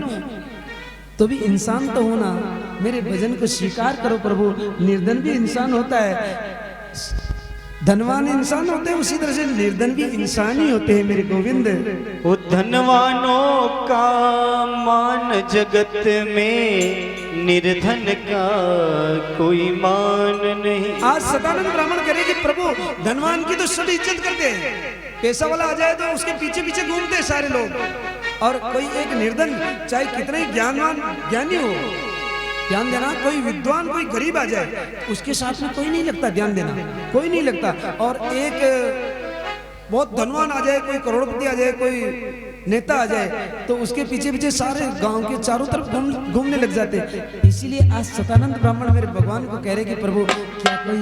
तो भी इंसान तो होना, मेरे भजन को स्वीकार करो प्रभु। निर्धन भी इंसान होता है, धनवान इंसान होते हैं, उसी तरह से निर्धन भी इंसान ही होते हैं मेरे गोविंद। वो धनवानों का मान जगत में, निर्धन का कोई मान नहीं। आज शतानंद ब्राह्मण कह रहे कि प्रभु, धनवान की तो सब इज्जत करते हैं, पैसा वाला आ जाए तो उसके पीछे पीछे घूमते हैं सारे लोग, और कोई एक निर्धन चाहे कितना ही ज्ञानी हो, ध्यान देना, कोई विद्वान कोई गरीब आ जाए उसके साथ में कोई नहीं लगता, ध्यान देना कोई नहीं लगता। और एक बहुत धनवान आ जाए, कोई करोड़पति आ जाए, कोई नेता आ जाए तो उसके पीछे पीछे सारे गांव के चारों तरफ घूमने लग जाते। इसीलिए आज शतानंद ब्राह्मण मेरे भगवान को कह रहे कि प्रभु, क्या कोई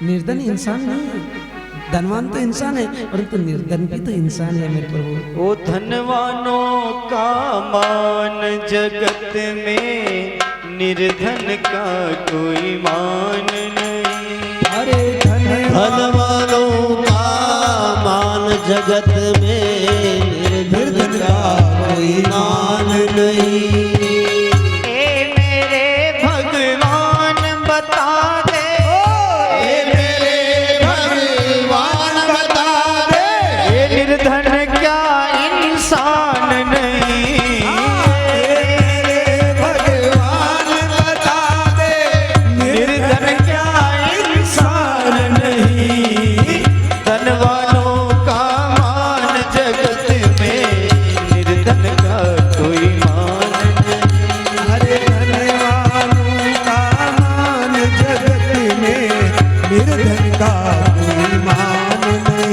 निर्धन इंसान नहीं है? धनवान तो इंसान है परंतु निर्धन भी तो इंसान है मेरे प्रभु। वो धनवानों का मान जगत में, निर्धन का कोई मान नहीं। अरे धनवानों का मान जगत में, निर्धन का कोई मान नहीं। ए मेरे भगवान बता दे, निर्धन क्या इंसान नहीं। भगवान बता दे, निर्धन क्या इंसान नहीं। धनवानों का मान जगत में, निर्धन का कोई मान नहीं। अरे धनवानों का मान जगत में, निर्धन का कोई मान नहीं।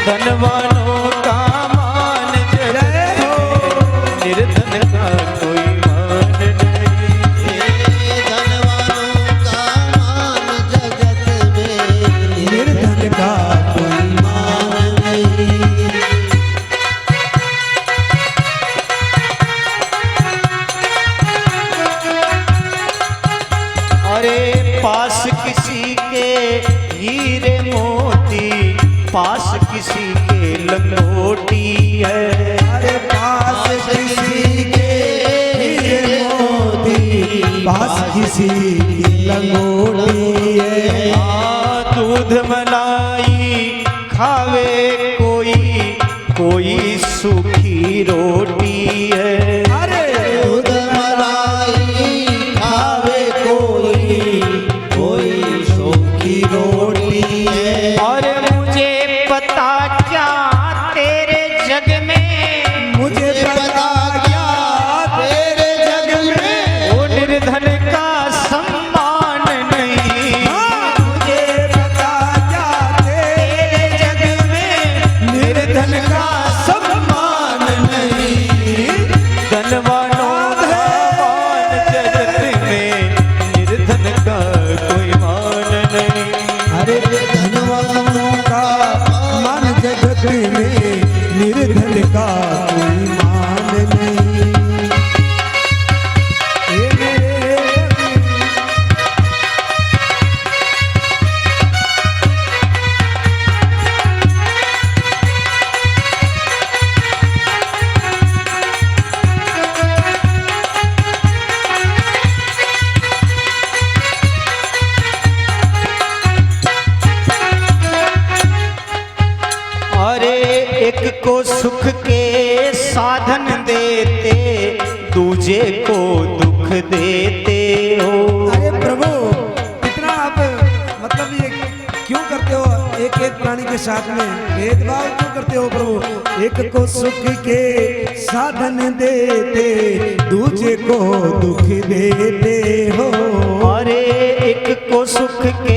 धनवानों का मान जगत में, निर्धन का कोई मान नहीं। धनवानों का मान जगत में, निर्धन का कोई मान नहीं। अरे पास किसी के हीरे मोती, पास किसी के लंगोटी है। अरे पास किसी के हीरे मोती, पास किसी की लंगोटी है। दूध मलाई खावे कोई सूखी रोटी है। अरे दूध मलाई खावे कोई जगत का कोई मान नहीं। हे मेरे अरे एक को सुख के साधन देते, दूजे को दुख देते हो। अरे प्रभु इतना आप मतलब ये क्यों करते हो? एक एक प्राणी के साथ में भेदभाव क्यों करते हो प्रभु? एक को सुख के साधन देते, दूजे को दुख देते हो। अरे एक को सुख के